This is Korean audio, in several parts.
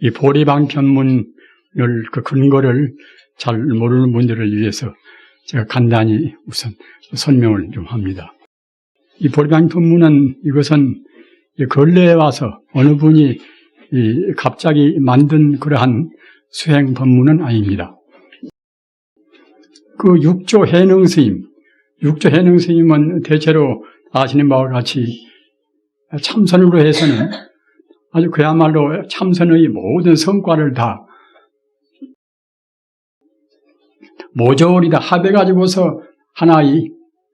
이 보리방편문을 그 근거를 잘 모르는 분들을 위해서 제가 간단히 우선 설명을 좀 합니다. 이 보리방편문은 이것은 근래에 와서 어느 분이 갑자기 만든 그러한 수행 법문은 아닙니다. 그 육조 해능 스님, 육조 해능 스님은 대체로 아시는 바와 같이 참선으로 해서는 아주 그야말로 참선의 모든 성과를 다 모조리 다 합해가지고서 하나의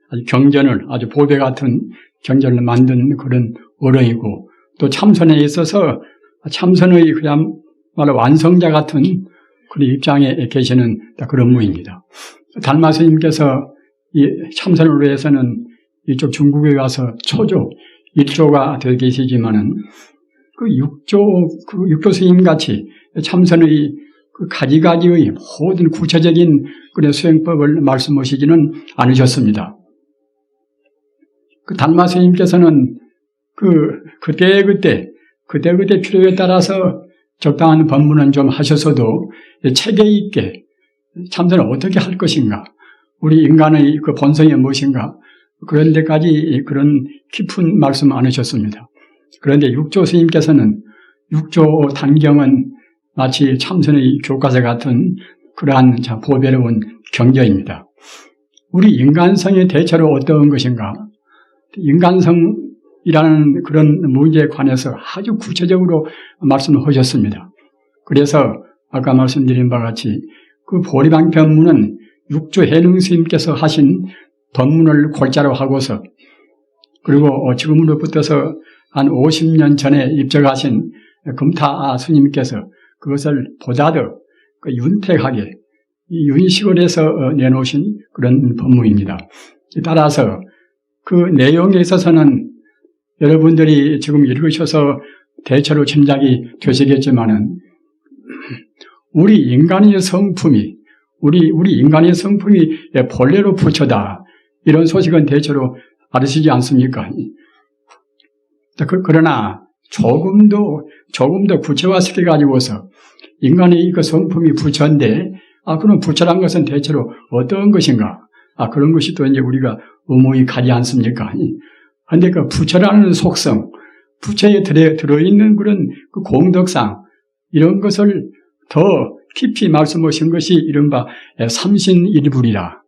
아주 경전을, 아주 보배 같은 경전을 만든 그런 어른이고, 또 참선에 있어서 참선의 그야말로 완성자 같은 그런 입장에 계시는 그런 분입니다. 달마 스님께서 이 참선을 위해서는 이쪽 중국에 가서 초조, 1조가 되어 계시지만은 그 육조 스님 같이 참선의 그 가지가지의 모든 구체적인 그런 수행법을 말씀하시지는 않으셨습니다. 그 달마 스님께서는 그때 필요에 따라서 적당한 법문은 좀 하셨어도 체계 있게 참선을 어떻게 할 것인가, 우리 인간의 그 본성이 무엇인가, 그런 데까지 그런 깊은 말씀 안 하셨습니다. 그런데 육조 스님께서는 육조 단경은 마치 참선의 교과서 같은 그러한 보배로운 경전입니다. 우리 인간성이 대체로 어떤 것인가, 인간성이라는 그런 문제에 관해서 아주 구체적으로 말씀을 하셨습니다. 그래서 아까 말씀드린 바와 같이 그 보리방편문은 육조 해능 스님께서 하신 법문을 골자로 하고서, 그리고 지금으로부터서 한 50년 전에 입적하신 금타 스님께서 그것을 보다 더 윤택하게 윤식을 해서 내놓으신 그런 법문입니다. 따라서 그 내용에 있어서는 여러분들이 지금 읽으셔서 대체로 짐작이 되시겠지만은 우리 인간의 성품이 본래로 부처다, 이런 소식은 대체로 알으시지 않습니까? 그러나 조금 더 구체화시켜 가지고서 인간의 그 성품이 부처인데, 그럼 부처란 것은 대체로 어떤 것인가? 그런 것이 또 이제 우리가 의문이 가지 않습니까? 그런데 그 부처라는 속성, 부처에 들어있는 그런 그 공덕상, 이런 것을 더 깊이 말씀하신 것이 이른바 삼신일불이라.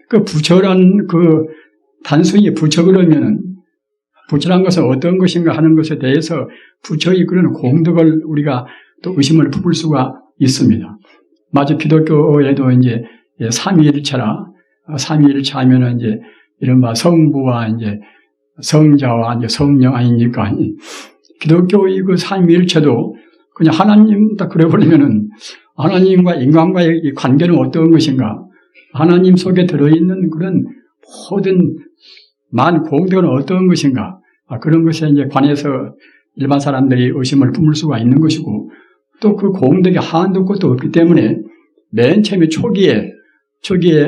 그 부처란 단순히 부처 그러면은 부처란 것은 어떤 것인가 하는 것에 대해서 부처의 그런 공덕을 우리가 또 의심을 품을 수가 있습니다. 마치 기독교에도 이제 삼위일체라, 삼위일체 하면은 이제 이른바 성부와 이제 성자와 이제 성령 아닙니까? 기독교의 그 삼위일체도 그냥 하나님 딱 그래버리면은 하나님과 인간과의 이 관계는 어떤 것인가? 하나님 속에 들어있는 그런 모든 만 공덕은 어떤 것인가? 그런 것에 이제 관해서 일반 사람들이 의심을 품을 수가 있는 것이고, 또 그 공덕이 한도 끝도 없기 때문에 맨 처음에 초기에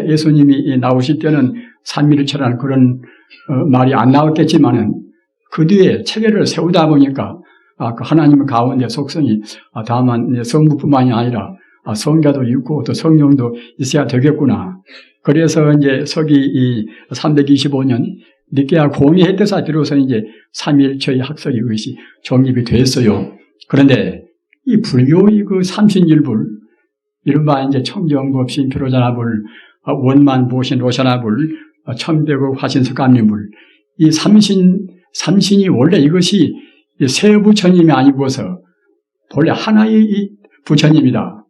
예수님이 나오실 때는 삼위일체라는 그런 말이 안 나왔겠지만은 그 뒤에 체계를 세우다 보니까 그 하나님 가운데 속성이 다만 성부뿐만이 아니라 성자도 있고 또 성령도 있어야 되겠구나. 그래서 이제 서기 325년 니케아 공의회 때사 비로소 이제 삼위일체의 학설이 이것이 정립이 됐어요. 그런데 이 불교의 그 삼신일불, 이른바 이제 청정법신, 피로자나불, 원만보신, 로샤나불, 천백억 화신석감리불, 이 삼신이 원래 이것이 세 부처님이 아니고서 본래 하나의 부처님이다.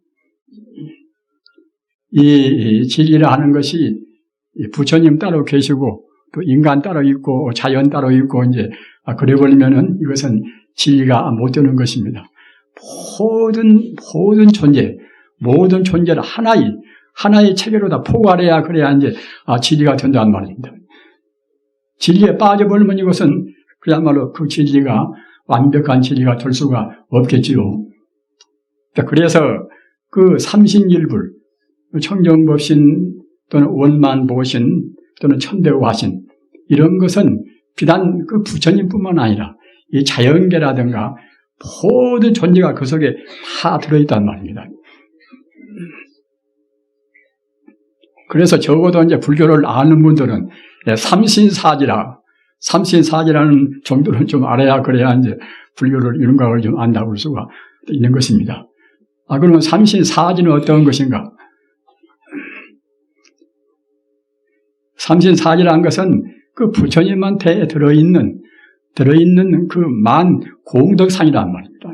이 진리를 하는 것이 부처님 따로 계시고 또 인간 따로 있고 자연 따로 있고 이제 그래 버리면은 이것은 진리가 못 되는 것입니다. 모든 존재를 하나의 체계로 다 포괄해야 그래야 이제 진리가 된다는 말입니다. 진리에 빠져버리면 이것은 그야말로 그 진리가 완벽한 진리가 될 수가 없겠지요. 그래서 그 삼신일불, 청정법신 또는 원만보신 또는 천대화신, 이런 것은 비단 그 부처님뿐만 아니라 이 자연계라든가 모든 존재가 그 속에 다 들어있단 말입니다. 그래서 적어도 이제 불교를 아는 분들은 삼신사지라는 정도는 좀 알아야 그래야 이제 불교를 윤곽을 좀 안다고 볼 수가 있는 것입니다. 그러면 삼신사지는 어떤 것인가? 삼신사지라는 것은 그 부처님한테 들어있는 그 만 공덕상이란 말입니다.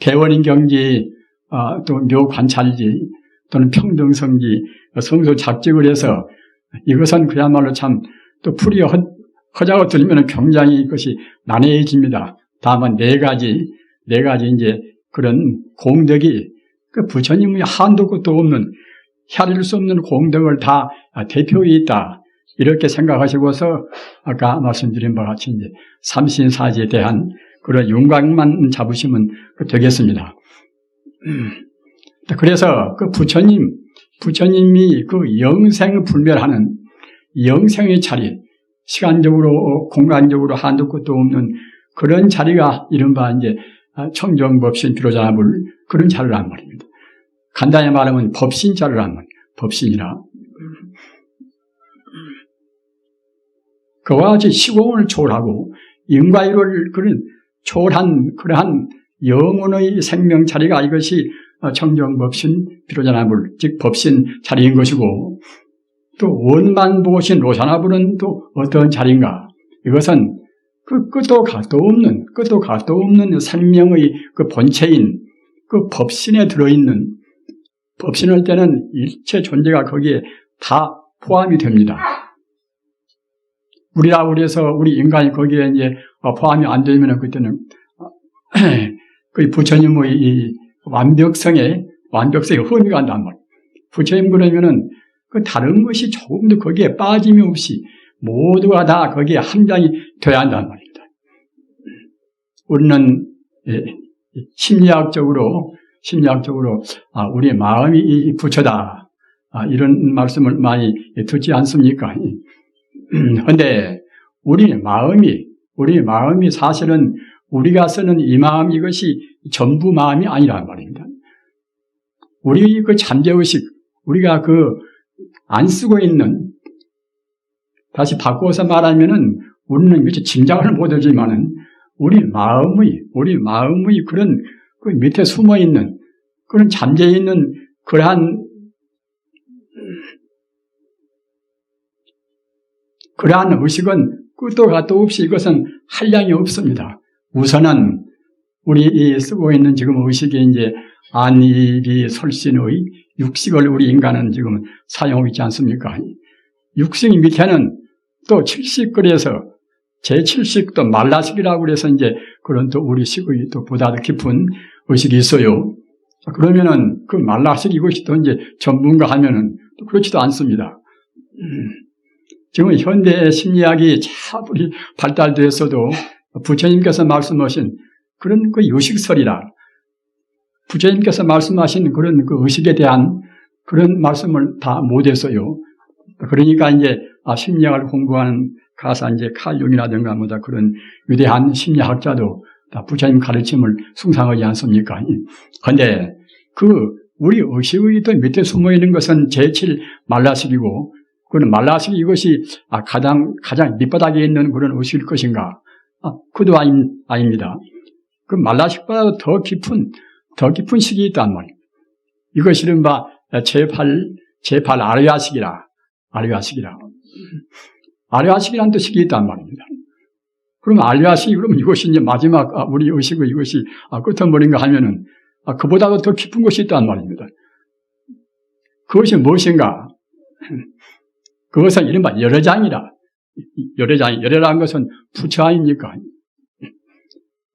대원인경지, 또 묘관찰지, 또는 평등성지, 성소 작직을 해서 이것은 그야말로 참 또 풀이 허자고 들면 굉장히 이것이 난해해집니다. 다만 네 가지 이제 그런 공덕이 그 부처님의 한도 끝도 없는 헤아릴 수 없는 공덕을 다 대표해 있다. 이렇게 생각하시고서 아까 말씀드린 바와 같이 이제 삼신사지에 대한 그런 윤곽만 잡으시면 되겠습니다. 그래서 그 부처님이 그 영생을 불멸하는 영생의 자리, 시간적으로, 공간적으로 한도 끝도 없는 그런 자리가 이른바 이제 청정법신 비로자나불 그런 자리란 말입니다. 간단히 말하면 법신자리란 말이에요. 법신이라. 그와 같이 시공을 초월하고 인과이를 그런 초월한 그러한 영혼의 생명 자리가 이것이 청정법신 비로자나불, 즉 법신 자리인 것이고, 또 원만보신 로자나불은 또 어떤 자리인가? 이것은 그 끝도 갓도 없는 생명의 그 본체인 그 법신에 들어있는, 법신할 때는 일체 존재가 거기에 다 포함이 됩니다. 우리 인간이 거기에 이제 포함이 안 되면 그때는 그 부처님의 이 완벽성에 흠이 간단 말이에요. 부처님 그러면은 그 다른 것이 조금도 거기에 빠짐이 없이 모두가 다 거기에 함장이 돼야 한단 말입니다. 우리는 심리학적으로 우리의 마음이 이 부처다, 이런 말씀을 많이 듣지 않습니까? 그런데 우리 마음이 사실은 우리가 쓰는 이 마음, 이것이 전부 마음이 아니란 말입니다. 우리 그 잠재의식, 우리가 안 쓰고 있는, 다시 바꿔서 말하면은 우리는 이렇게 짐작을 못하지만은 우리 마음의 그런 그 밑에 숨어 있는 그런 잠재해 있는 그러한 의식은 끝도 갓도 없이 이것은 한량이 없습니다. 우선은 우리 쓰고 있는 지금 의식이 이제 안입이 설신의 육식을 우리 인간은 지금 사용하고 있지 않습니까? 육식 밑에는 또 칠식거리에서 제7식도 말라식이라고 그래서 이제 그런 또 우리 식의 또 보다 더 깊은 의식이 있어요. 그러면은 그 말라식 이것이 또 이제 전문가 하면은 또 그렇지도 않습니다. 지금 현대 심리학이 차분히 발달되었어도 부처님께서 말씀하신 그런 그 의식설이라, 부처님께서 말씀하신 그런 그 의식에 대한 그런 말씀을 다 못했어요. 그러니까 이제 심리학을 공부하는 가서 이제 칼 융이라든가 뭐다 그런 위대한 심리학자도 다 부처님 가르침을 숭상하지 않습니까? 그런데 우리 의식의 또 밑에 숨어 있는 것은 제7 말라식이고, 그는 말라식이 이것이 가장 밑바닥에 있는 그런 의식일 것인가? 그도 아닙니다. 그 말라식보다도 더 깊은 식이 있단 말이에요. 이것이 이른바 제8 아뢰아식이라는 또 식이 있단 말입니다. 그럼 아뢰아식이 그러면 이것이 이제 마지막 우리 의식의 이것이 끝머리인가 하면은 그보다도 더 깊은 것이 있단 말입니다. 그것이 무엇인가? 그것은 이른바 열애장이라. 열애라는 것은 부처 아닙니까?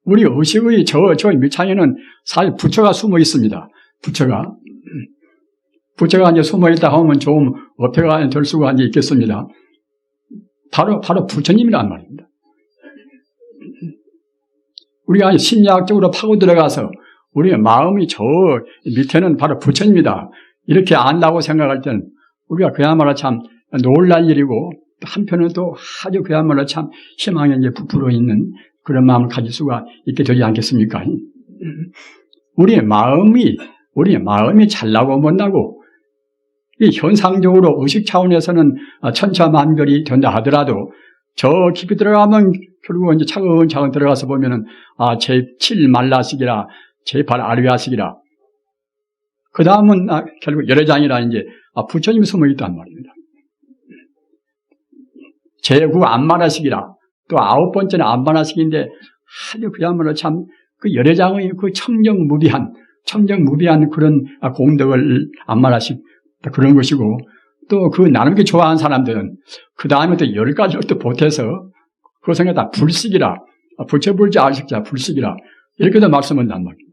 우리 의식의 저 밑창에는 사실 부처가 숨어 있습니다. 부처가 이제 숨어 있다 하면 좀 어폐가 될 수가 이제 있겠습니다. 바로 부처님이란 말입니다. 우리가 심리학적으로 파고 들어가서 우리의 마음이 저 밑에는 바로 부처님이다, 이렇게 안다고 생각할 때는 우리가 그야말로 참 놀랄 일이고 한편은 또 아주 그야말로 참 희망에 이제 부풀어 있는 그런 마음을 가질 수가 있게 되지 않겠습니까? 우리의 마음이 잘나고 못나고 이 현상적으로 의식 차원에서는 천차만별이 된다 하더라도 저 깊이 들어가면 결국은 이제 차근차근 들어가서 보면은 제7 말라식이라 제8 아리아식이라 그 다음은 결국 열애장이라 이제 부처님이 숨어 있단 말입니다. 제9 안마라식이라 또 9번째는 안마라식인데 아주 그야말로 참 그 열애장의 그 청정무비한 그런 공덕을 안마라식 그런 것이고 또 그 나름대로 좋아하는 사람들은 그 다음에 또 10가지를 또 보태서 그 생각 다 불식이라 부처불자 알식자 불식이라 이렇게도 말씀한단 말입니다.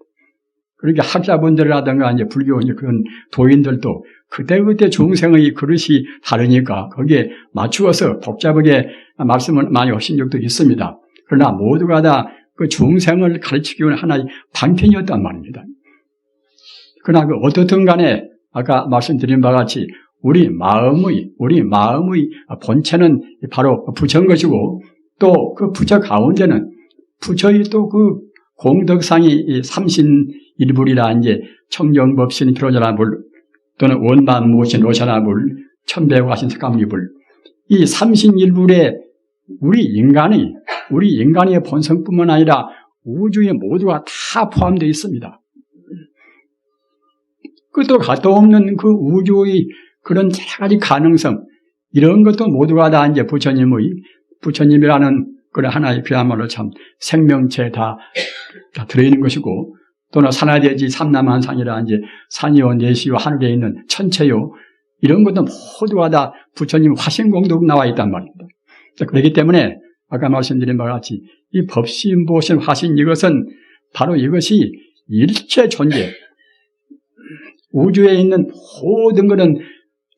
그러니까 학자분들이라든가 이제 불교 이제 그런 도인들도 그때그때 중생의 그릇이 다르니까 거기에 맞추어서 복잡하게 말씀을 많이 하신 적도 있습니다. 그러나 모두가 다 그 중생을 가르치기 위한 하나의 방편이었단 말입니다. 그러나 그 어떻든 간에 아까 말씀드린 바와 같이 우리 마음의 본체는 바로 부처인 것이고 또 그 부처 가운데는 부처의 또 그 공덕상이 삼신일불이라 이제 청정법신 피로자나불 또는 원만무신 로샤나불 천배화신 색감리불 이 삼신일불에 우리 인간의 본성뿐만 아니라 우주의 모두가 다 포함되어 있습니다. 끝도 갓도 없는 그 우주의 그런 여러 가지 가능성 이런 것도 모두가 다 이제 부처님이라는 그런 하나의 그야말로 참 생명체 다 들어있는 것이고 또는 산하대지 삼남한상이라 이제 산이요 내시요 하늘에 있는 천체요 이런 것도 모두가 다 부처님 화신공덕 나와 있단 말입니다. 그렇기 때문에 아까 말씀드린 바와 같이 이 법신보신 화신 이것은 바로 이것이 일체 존재 우주에 있는 모든 그런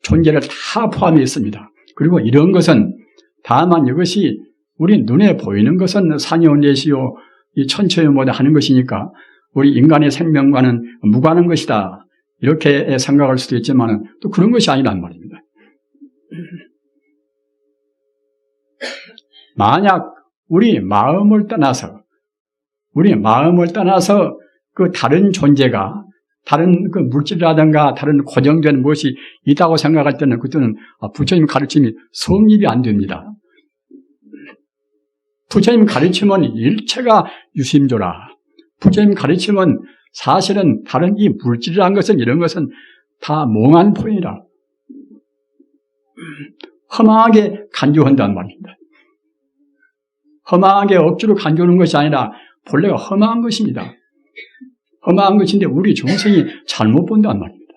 존재를 다 포함해 있습니다. 그리고 이런 것은 다만 이것이 우리 눈에 보이는 것은 산이요 내시요 이 천체요 뭐다 하는 것이니까 우리 인간의 생명과는 무관한 것이다 이렇게 생각할 수도 있지만 또 그런 것이 아니란 말입니다. 만약 우리 마음을 떠나서 그 다른 존재가 다른 그 물질이라든가 다른 고정된 무엇이 있다고 생각할 때는 그때는 부처님 가르침이 성립이 안 됩니다. 부처님 가르침은 일체가 유심조라. 부처님 가르침은 사실은 다른 이 물질이라는 것은 이런 것은 다 몽한 포인이라. 허망하게 간주한단 말입니다. 허망하게 억지로 간주하는 것이 아니라 본래가 허망한 것입니다. 허망한 것인데 우리 중생이 잘못 본단 말입니다.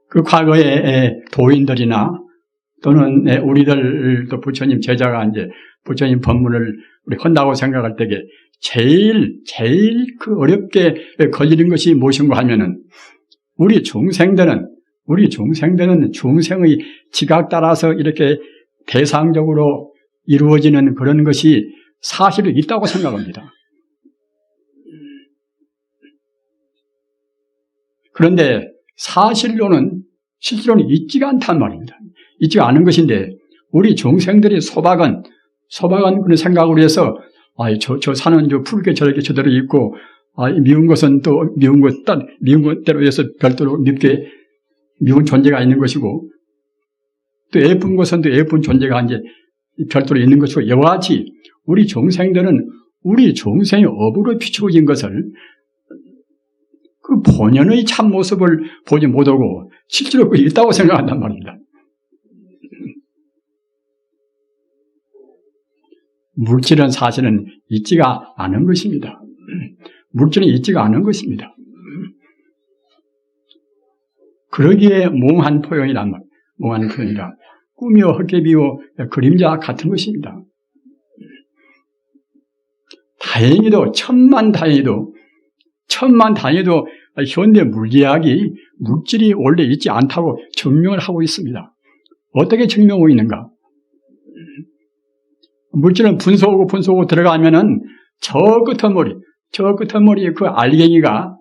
그 과거의 도인들이나 또는 우리들도 부처님 제자가 이제 부처님 법문을 우리 한다고 생각할 때에 제일 그 어렵게 걸리는 것이 무엇인가 하면은 우리 중생들은 중생의 지각 따라서 이렇게 대상적으로 이루어지는 그런 것이 사실이 있다고 생각합니다. 그런데 실제로는 있지가 않단 말입니다. 있지가 않은 것인데 우리 중생들이 소박한 그런 생각으로 해서 저 산은 푸르게 저렇게 저대로 있고 미운 것은 또 미운 것대로 해서 별도로 미운 존재가 있는 것이고 또 예쁜 것은 또 예쁜 존재가 이제 별도로 있는 것이고 이와 같이 우리 중생들은 우리 중생의 업으로 비추어진 것을 그 본연의 참 모습을 보지 못하고 실제로 있다고 생각한단 말입니다. 물질은 사실은 있지가 않은 것입니다. 물질은 있지가 않은 것입니다. 그러기에 몽한 포용이란 말, 몽한 포용이라 꿈이요 헛개비요 그림자 같은 것입니다. 다행히도 천만 다행히도 현대 물리학이 물질이 원래 있지 않다고 증명을 하고 있습니다. 어떻게 증명하고 있는가? 물질은 분소하고 들어가면은 저 끝머리, 저 끝머리 그 알갱이가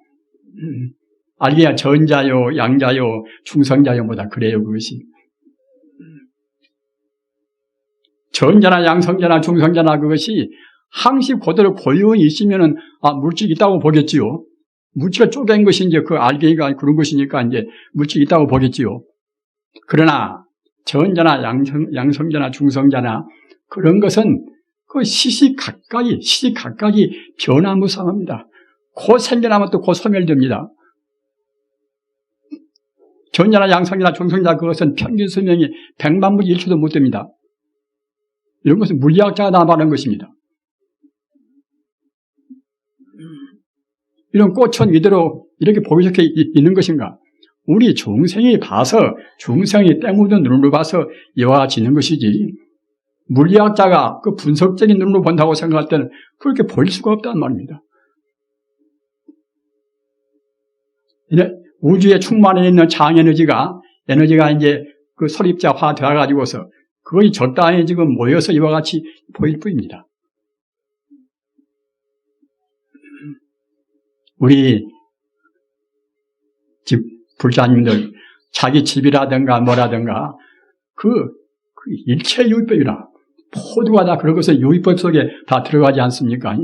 전자요, 양자요, 중성자요 뭐다 그래요 그것이. 전자나 양성자나 중성자나 그것이 항시 그대로 고유히 있으면은 물질이 있다고 보겠지요. 물질을 쪼갠 것이 이제 그 알갱이가 그런 것이니까 이제 물질이 있다고 보겠지요. 그러나 전자나 양성자나 중성자나 그런 것은 그 시시각각이 변화무쌍합니다. 곧 생겨나면 또 곧 소멸됩니다. 전자나 양성자나 중성자 그것은 평균 수명이 100만 분의 1초도 못 됩니다. 이런 것은 물리학자가 다 말하는 것입니다. 이런 꽃은 이대로 이렇게 보이게 있는 것인가? 우리 중생이 봐서 중생이 때묻은 눈으로 봐서 이와 같이 있는 것이지 물리학자가 그 분석적인 눈으로 본다고 생각할 때는 그렇게 보일 수가 없다는 말입니다. 우주에 충만해 있는 장에너지가 이제 그 설입자화 되어가지고서 그것이 적당히 지금 모여서 이와 같이 보일 뿐입니다. 우리 집 불자님들 자기 집이라든가 뭐라든가 그 일체 유의법이라 모두가 다 그런 것은 유의법 속에 다 들어가지 않습니까?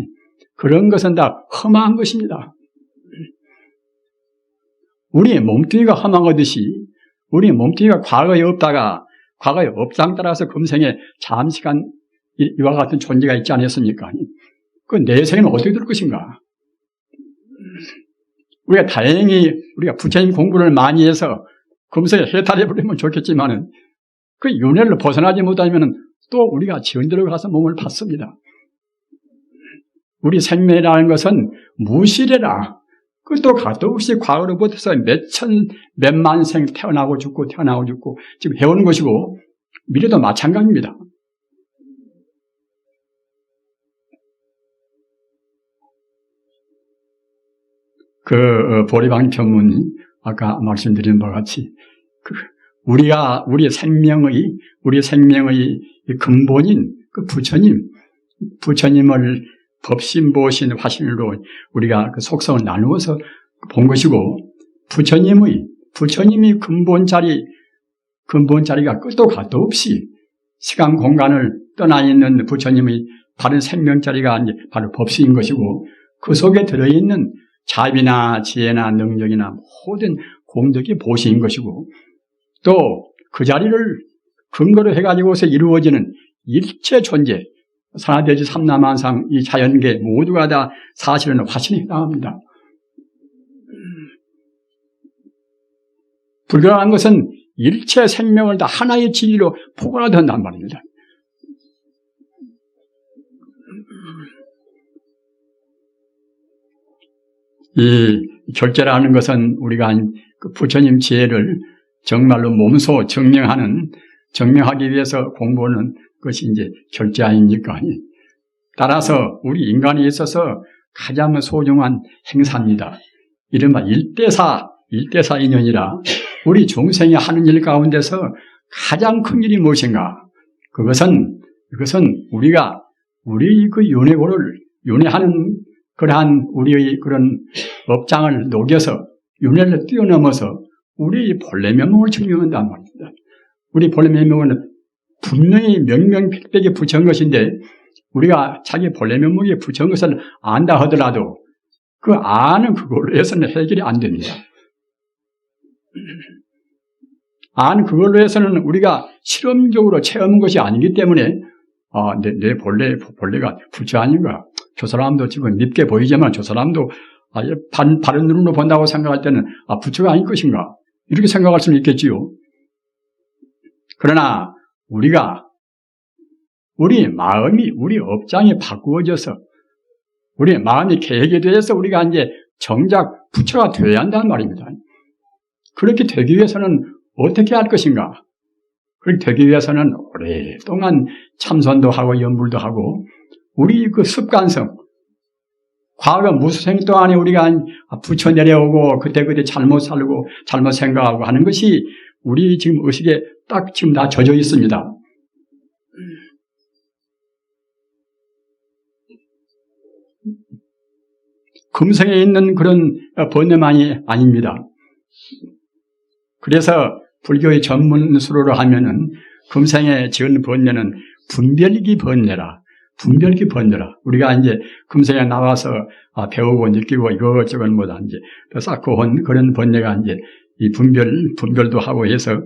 그런 것은 다 험한 것입니다. 우리의 몸뚱이가 험한 거듯이 우리의 몸뚱이가 과거에 없다가 과거의 업장 따라서 금생에 잠시간 이와 같은 존재가 있지 않았습니까? 그 내생에는 어떻게 될 것인가? 우리가 다행히 우리가 부처님 공부를 많이 해서 금세에 해탈해버리면 좋겠지만은 그 윤회를 벗어나지 못하면 또 우리가 지은대로 가서 몸을 받습니다. 우리 생명이라는 것은 무실해라. 그것도 가도 없이 과거로부터 몇만 생 태어나고 죽고 지금 해오는 것이고 미래도 마찬가지입니다. 그 보리방 편문이 아까 말씀드린 바와 같이 우리의 생명의 근본인 그 부처님을 법신, 보신, 화신으로 우리가 그 속성을 나누어서 본 것이고 부처님이 근본자리가 끝도 갓도 없이 시간 공간을 떠나 있는 부처님의 바른 생명자리가 이제 바로 법신인 것이고 그 속에 들어있는 자비나 지혜나 능력이나 모든 공덕이 보시인 것이고 또 그 자리를 근거로 해가지고서 이루어지는 일체 존재 산하대지 삼라만상 이 자연계 모두가 다 사실은 화신에 해당합니다. 불교라는 것은 일체 생명을 다 하나의 진리로 포괄한단 말입니다. 이 결제라는 것은 우리가 그 부처님 지혜를 정말로 몸소 증명하기 위해서 공부하는 것이 이제 결제 아닙니까? 따라서 우리 인간에 있어서 가장 소중한 행사입니다. 이른바 일대사 인연이라 우리 중생이 하는 일 가운데서 가장 큰 일이 무엇인가? 그것은 우리 그 윤회하는 그러한 우리의 그런 업장을 녹여서 윤회를 뛰어넘어서 우리의 본래 면목을 증명한단 말입니다. 우리 본래 면목은 분명히 명명백백에 부처인 것인데 우리가 자기 본래 면목에 부처인 것을 안다 하더라도 그 아는 그걸로 해서는 해결이 안 됩니다. 아는 그걸로 해서는 우리가 실험적으로 체험한 것이 아니기 때문에 내 본래가 부처 아닌가? 저 사람도 지금 밉게 보이지만 저 사람도 바른 눈으로 본다고 생각할 때는 부처가 아닐 것인가? 이렇게 생각할 수는 있겠지요. 그러나 우리 마음이 우리 업장이 바꾸어져서 우리 마음이 계획이 돼서 우리가 이제 정작 부처가 되어야 한다는 말입니다. 그렇게 되기 위해서는 어떻게 할 것인가? 그렇게 되기 위해서는 오랫동안 참선도 하고 연불도 하고 우리 그 습관성 과거 무수생 동안에 우리가 부처 내려오고 그때 잘못 살고 잘못 생각하고 하는 것이 우리 지금 의식에 딱 지금 다 젖어 있습니다. 금성에 있는 그런 번뇌만이 아닙니다. 그래서 불교의 전문 수로로 하면은 금성에 지은 번뇌는 분별기 번뇌라. 분별기 번뇌라. 우리가 이제 금성에 나와서 배우고 느끼고 이것저것 뭐다 이제 더 쌓고 온 그런 번뇌가 이제 이 분별도 하고 해서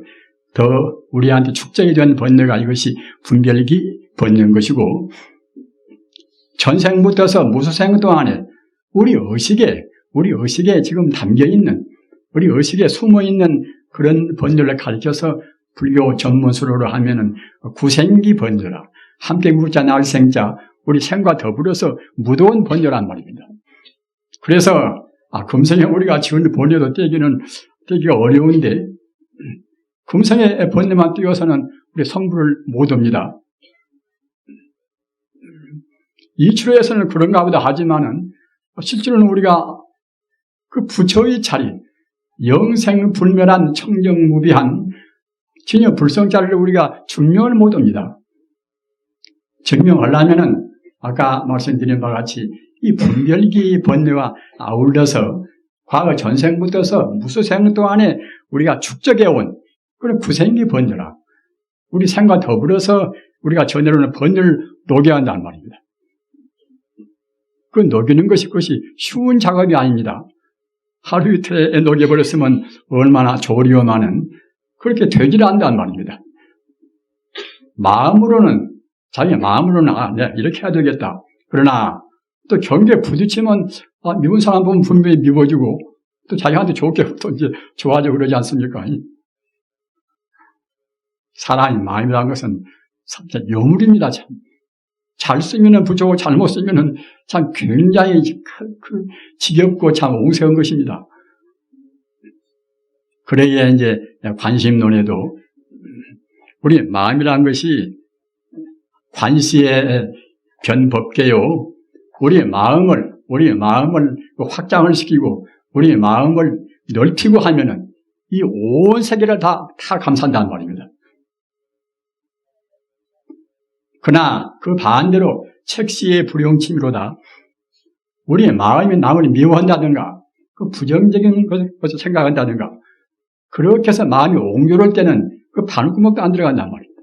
더 우리한테 축적이 된 번뇌가 이것이 분별기 번뇌인 것이고, 전생부터서 무수생 동안에 우리 의식에 지금 담겨있는, 우리 의식에 숨어있는 그런 번뇌를 가르쳐서 불교 전문수로로 하면은 구생기 번뇌라. 함께 구자 날생자, 우리 생과 더불어서 무더운 번뇌란 말입니다. 그래서 금성에 우리가 지은 번뇌도 떼기가 어려운데, 금성의 번뇌만 띄워서는 우리 성불을 못 옵니다. 이치로에서는 그런가 보다 하지만은 실제로는 우리가 그 부처의 자리, 영생불멸한 청정무비한 진여 불성자리를 우리가 증명을 못 합니다. 증명하려면은 아까 말씀드린 바와 같이 이 분별기 번뇌와 아울러서 과거 전생부터서 무수생 동안에 우리가 축적해온 그런 구생기 번뇌라. 우리 생과 더불어서 우리가 전해오는 번뇌를 녹여야 한다는 말입니다. 그 녹이는 것이 그것이 쉬운 작업이 아닙니다. 하루 이틀에 녹여버렸으면 얼마나 조리오마는 그렇게 되질 않는다는 말입니다. 자기 마음으로는 네, 이렇게 해야 되겠다. 그러나 또 경계에 부딪히면 미운 사람 보면 분명히 미워지고 또 자기한테 좋게 또 이제 좋아지고 그러지 않습니까? 사람의 마음이라는 것은 참 요물입니다. 참. 잘 쓰면은 부족하고 잘못 쓰면은 참 굉장히 지겹고 참 옹세한 것입니다. 그래야 이제 관심론에도 우리 마음이라는 것이 관시의 변법계요. 우리의 마음을 확장을 시키고 우리의 마음을 넓히고 하면은 이 온 세계를 다 감싼다는 말입니다. 그러나 그 반대로 책시의 불용침이로다. 우리의 마음이 남을 미워한다든가 그 부정적인 것을 생각한다든가 그렇게 해서 마음이 옹졸할 때는 그 바늘구멍도 안 들어간단 말입니다.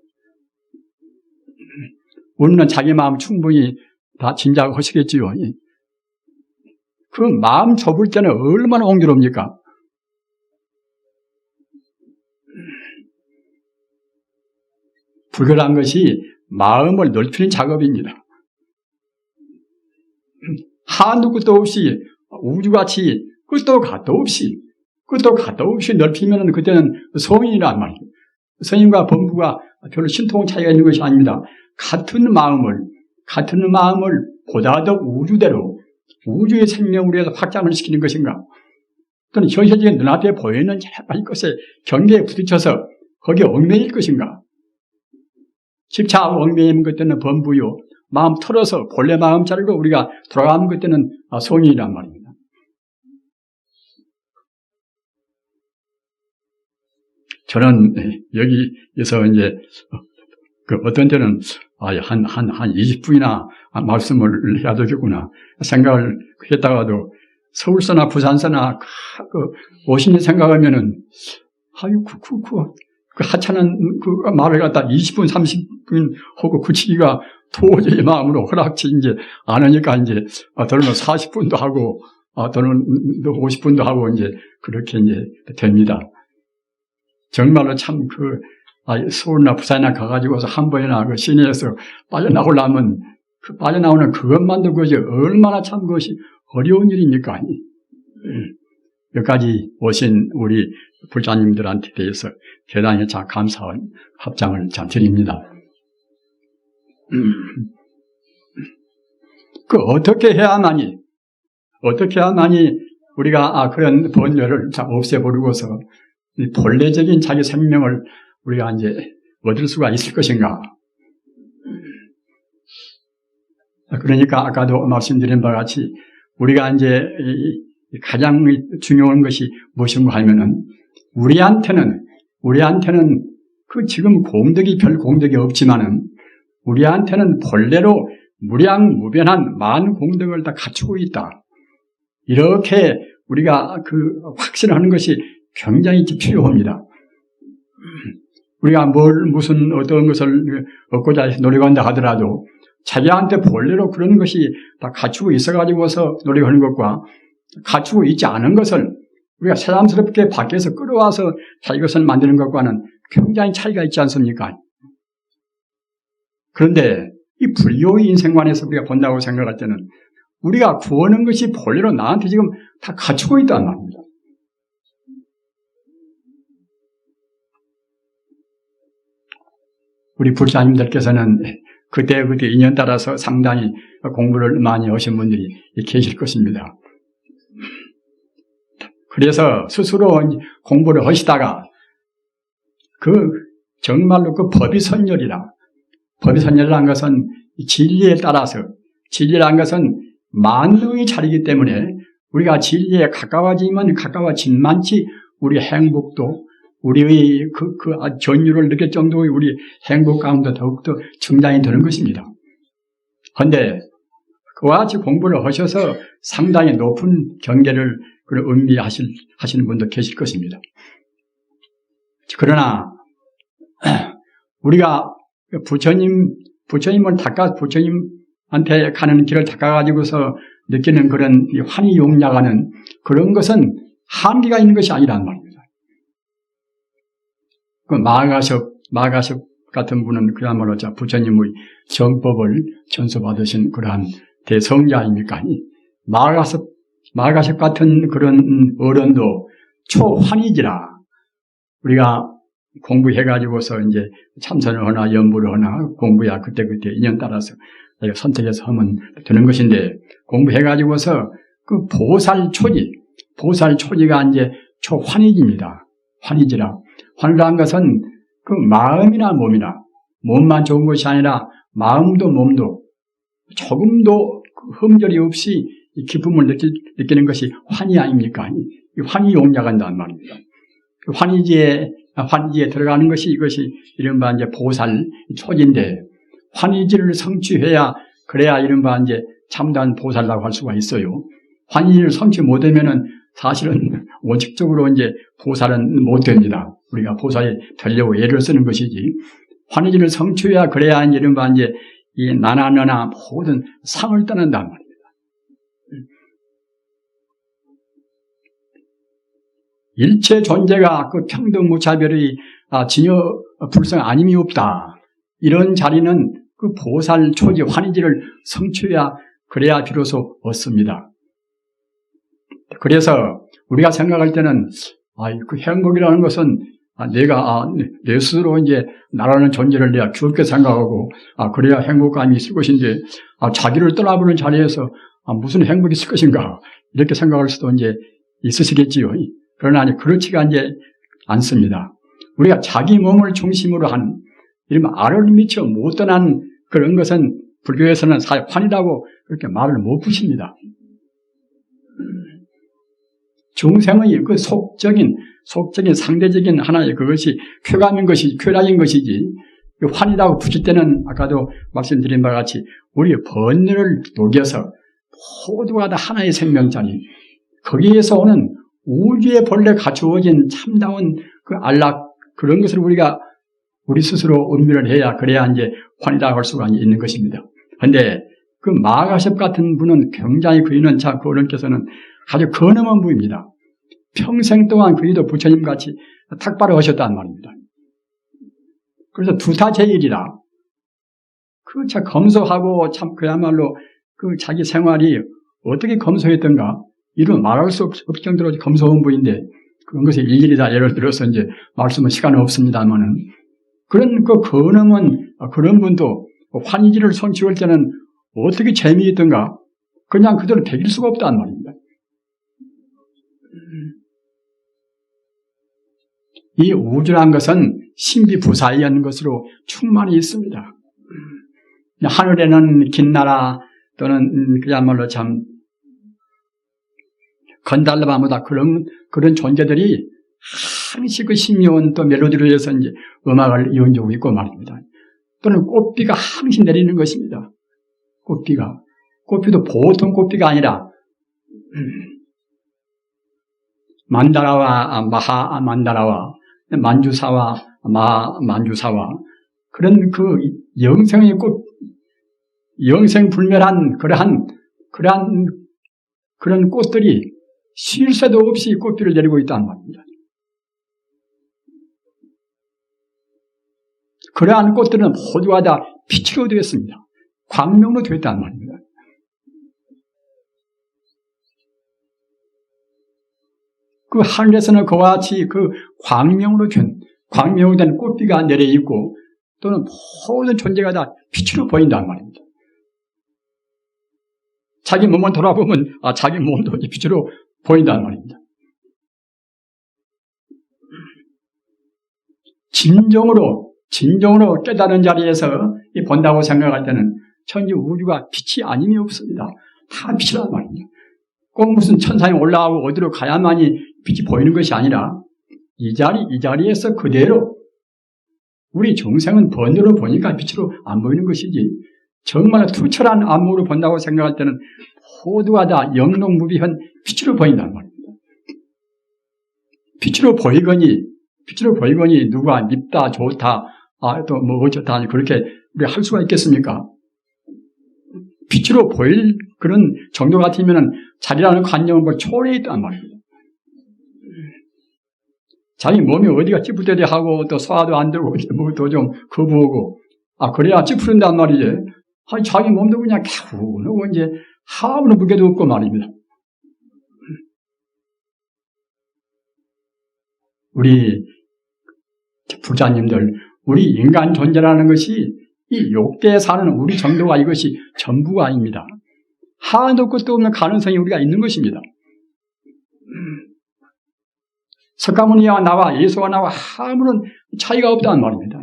우리는 자기 마음 충분히 다 짐작하시겠지요. 그 마음 좁을 때는 얼마나 옹졸합니까? 불교란 것이 마음을 넓히는 작업입니다. 한도 끝도 없이 우주같이 끝도 갓도 없이 넓히면 그때는 성인이란 말이에요. 성인과 범부가 별로 신통 차이가 있는 것이 아닙니다. 같은 마음을 보다 더 우주대로 우주의 생명을 위해서 확장을 시키는 것인가, 또는 현실적인 눈앞에 보이는 여러 가지 것에 경계에 부딪혀서 거기에 얽매일 것인가. 집착하고 얽매이는 그때는 범부요, 마음 털어서 본래 마음자리로 우리가 돌아가면 그때는 성인이란 말입니다. 저는 여기에서 이제 어떤 때는 한 20분이나 말씀을 해야 되겠구나 생각을 했다가도 서울서나 부산서나 오시는 생각하면은 그 하찮은 그 말을 갖다 20분, 30분 하고 그치기가 도저히 마음으로 허락지 이제 안 하니까 이제 더는 40분도 하고 더는 50분도 하고 이제 그렇게 이제 됩니다. 정말로 참 서울이나 부산이나 가가지고서 한 번이나 그 시내에서 빠져나오려면 빠져나오는 그것만도 그것이 얼마나 참 그것이 어려운 일입니까? 여기까지 오신 우리 불자님들한테 대해서 대단히 참 감사한 합장을 참 드립니다. 어떻게 해야만이 우리가 그런 번뇌를 참 없애버리고서 본래적인 자기 생명을 우리가 이제 얻을 수가 있을 것인가? 그러니까 아까도 말씀드린 바와 같이 우리가 이제 가장 중요한 것이 무엇인가 하면은 우리한테는 그 지금 별 공덕이 없지만은 우리한테는 본래로 무량무변한 많은 공덕을 다 갖추고 있다. 이렇게 우리가 그 확신하는 것이 굉장히 필요합니다. 우리가 무슨 어떤 것을 얻고자 해서 노력한다 하더라도 자기한테 본래로 그런 것이 다 갖추고 있어가지고서 노력하는 것과 갖추고 있지 않은 것을 우리가 새삼스럽게 밖에서 끌어와서 자기 것을 만드는 것과는 굉장히 차이가 있지 않습니까? 그런데 이 불교의 인생관에서 우리가 본다고 생각할 때는 우리가 구하는 것이 본래로 나한테 지금 다 갖추고 있단 말입니다. 우리 불자님들께서는 그때 인연 따라서 상당히 공부를 많이 하신 분들이 계실 것입니다. 그래서 스스로 공부를 하시다가 정말로 법이 선열이라, 법이 선열이라는 것은 진리에 따라서, 진리라는 것은 만능의 자리이기 때문에 우리가 진리에 가까워지면 가까워진 만치 우리 행복도, 우리의 전율을 느낄 정도의 우리 행복감도 더욱더 증장이 되는 것입니다. 그런데 그와 같이 공부를 하셔서 상당히 높은 경계를 의미하시는 분도 계실 것입니다. 그러나 우리가 부처님한테 가는 길을 닦아가지고서 느끼는 그런 환희용량하는 그런 것은 한계가 있는 것이 아니란 말입니다. 그 마가섭 같은 분은 그야말로 부처님의 정법을 전수받으신 그러한 대성자 아닙니까? 마가섭 같은 그런 어른도 초환희지라 우리가 공부해가지고서 이제 참선을 하나 연부를 하나 공부야 그때그때 인연 따라서 선택해서 하면 되는 것인데 공부해가지고서 그 보살초지가 이제 초환희지입니다. 환희지라. 환희라는 것은 그 마음이나 몸만 좋은 것이 아니라 마음도 몸도 조금도 흠결이 없이 기쁨을 느끼는 것이 환희 아닙니까? 환희 용약한다는 말입니다. 환희지에 들어가는 것이 이것이 이른바 이제 보살 초지인데 환희지를 성취해야 그래야 이른바 이제 참다한 보살이라고 할 수가 있어요. 환희지를 성취 못하면은 사실은 원칙적으로 이제 보살은 못 됩니다. 우리가 보살이 되려고 애를 쓰는 것이지. 환희지를 성취해야 그래야 이른바 이제 이 나나너나 모든 상을 떠난단 말입니다. 일체 존재가 그 평등 무차별의 진여 불성 아님이 없다. 이런 자리는 그 보살 초지 환희지를 성취해야 그래야 비로소 얻습니다. 그래서 우리가 생각할 때는 그 행복이라는 것은 내가 내 스스로 이제 나라는 존재를 내가 귀엽게 생각하고 그래야 행복감이 있을 것인데 자기를 떠나보는 자리에서 무슨 행복이 있을 것인가 이렇게 생각할 수도 이제 있으시겠지요. 그러나 그렇지가 이제 않습니다. 우리가 자기 몸을 중심으로 한 이런 알을 미쳐 못 떠난 그런 것은 불교에서는 환이라고 그렇게 말을 못 붙입니다. 중생의 그 속적인 상대적인 하나의 그것이 쾌감인 쾌락인 것이지 환이라고 붙일 때는 아까도 말씀드린 바와 같이 우리의 번뇌를 녹여서 모두가 다 하나의 생명자니 거기에서 오는 우주에 본래 갖추어진 참다운 그 안락 그런 것을 우리가 우리 스스로 음미를 해야 그래야 이제 환이라고 할 수가 있는 것입니다. 그런데 그 마가섭 같은 분은 굉장히 그이는 그 어른께서는 아주 근엄한 분입니다. 평생 동안 그이도 부처님 같이 탁발을 하셨단 말입니다. 그래서 두타제일이라 그 참 검소하고 참 그야말로 그 자기 생활이 어떻게 검소했던가 이런 말할 수 없을 정도로 검소한 분인데 그런 것에 일일이 다 예를 들어서 이제 말씀은 시간은 없습니다만은 그런 그 근엄은 그런 분도 환희지를 성취할 때는 어떻게 재미있던가 그냥 그대로 배길 수가 없다는 말입니다. 이 우주란 것은 신비부사이한 것으로 충만히 있습니다. 하늘에는 긴나라 또는 그야말로 참 건달라바보다 그런 존재들이 항시 그 신묘한 또 멜로디로 해서 이제 음악을 연주하고 있고 말입니다. 또는 꽃비가 항시 내리는 것입니다. 꽃비도 보통 꽃비가 아니라 만다라와 마하 만다라와 만주사와 마하 만주사와 그런 그 영생의 꽃, 영생불멸한 그런 꽃들이 쉴 새도 없이 꽃비를 내리고 있다는 말입니다. 그러한 꽃들은 모두가 다 빛으로 되었습니다. 광명으로 되었다는 말입니다. 그 하늘에서는 그와 같이 그 광명으로 된 꽃비가 내려있고 또는 모든 존재가 다 빛으로 보인다는 말입니다. 자기 몸을 돌아보면 자기 몸도 빛으로 보인다는 말입니다. 진정으로 깨달은 자리에서 본다고 생각할 때는 천지 우주가 빛이 아님이 없습니다. 다 빛이란 말입니다. 꼭 무슨 천상에 올라가고 어디로 가야만이 빛이 보이는 것이 아니라 이 자리에서 그대로 우리 중생은 번뇌로 보니까 빛으로 안 보이는 것이지 정말 투철한 안목으로 본다고 생각할 때는 모두가 다 영롱무비한 빛으로 보인단 말입니다. 빛으로 보이거니 누가 밉다 좋다 또 뭐 어쩌다 그렇게 우리가 할 수가 있겠습니까? 빛으로 보일 그런 정도 같으면 자리라는 관념은 뭐 초래해 있단 말입니다. 자기 몸이 어디가 찌푸대대하고 또 소화도 안 되고 또 좀 거부하고 그래야 찌푸른단 말이지. 자기 몸도 그냥 개운하고 이제 아무런 무게도 없고 말입니다. 우리 부자님들, 우리 인간 존재라는 것이 이 욕계에 사는 우리 정도가 이것이 전부가 아닙니다. 하나도 끝도 없는 가능성이 우리가 있는 것입니다. 석가모니와 나와 예수와 나와 아무런 차이가 없다는 말입니다.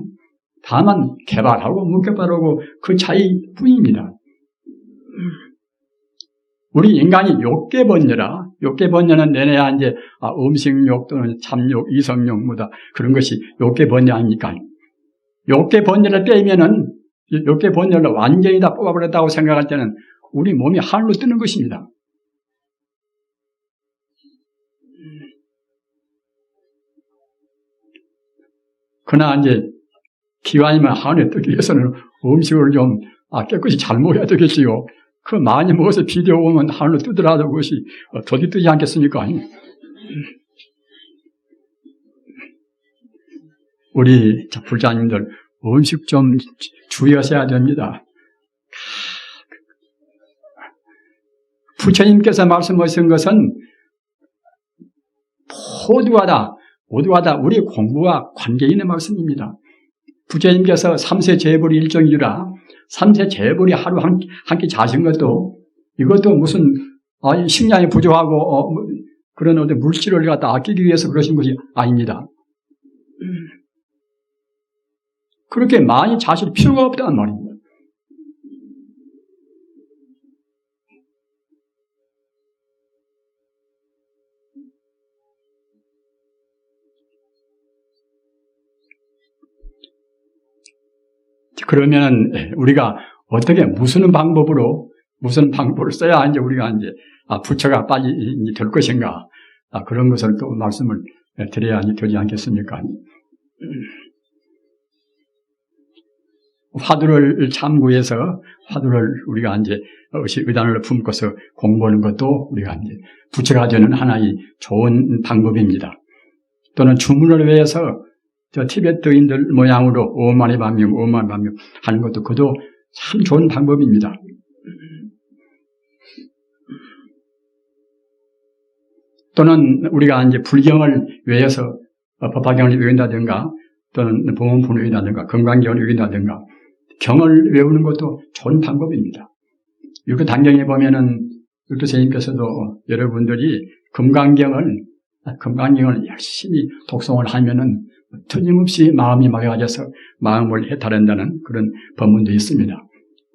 다만 개발하고 무개발하고 그 차이뿐입니다. 우리 인간이 욕계번뇌는 내내야 이제 음식욕 또는 참욕, 이성욕 뭐다 그런 것이 욕계번뇌 아닙니까? 욕계번뇌를 빼면은 욕계번뇌를 완전히 다 뽑아버렸다고 생각할 때는 우리 몸이 하늘로 뜨는 것입니다. 그러나 이제 기왕이면 하늘에 뜨기 위해서는 음식을 좀 깨끗이 잘 먹어야 되겠지요. 그 많이 먹어서 비려오면 하늘로 뜨더라도 그것이 도저히 뜨지 않겠습니까? 우리 불자님들 음식 좀 주의하셔야 됩니다. 부처님께서 말씀하신 것은 모두가 다 우리 공부와 관계 있는 말씀입니다. 부처님께서 삼세 재벌이 일정이라 삼세 재벌이 하루 한 끼 자신 것도 이것도 무슨 식량이 부족하고 그런 어떤 물질을 갖다 아끼기 위해서 그러신 것이 아닙니다. 그렇게 많이 자실 필요가 없다는 말입니다. 그러면 우리가 어떻게 무슨 방법으로 써야 이제 우리가 이제 부처가 빨리 될 것인가 그런 것을 또 말씀을 드려야 되지 않겠습니까? 화두를 참고해서 화두를 우리가 이제 의단을 품고서 공부하는 것도 우리가 이제 부처가 되는 하나의 좋은 방법입니다. 또는 주문을 위해서 티베트인들 모양으로 오만의 반명 하는 것도 그도 참 좋은 방법입니다. 또는 우리가 이제 불경을 외워서 법화경을 외운다든가 또는 봉헌문을 외운다든가 건강경을 외운다든가 경을 외우는 것도 좋은 방법입니다. 율교 단경에 보면은 율도 선생님께서도 여러분들이 금강경을 열심히 독송을 하면은 틀림없이 마음이 맑아져서 마음을 해탈한다는 그런 법문도 있습니다.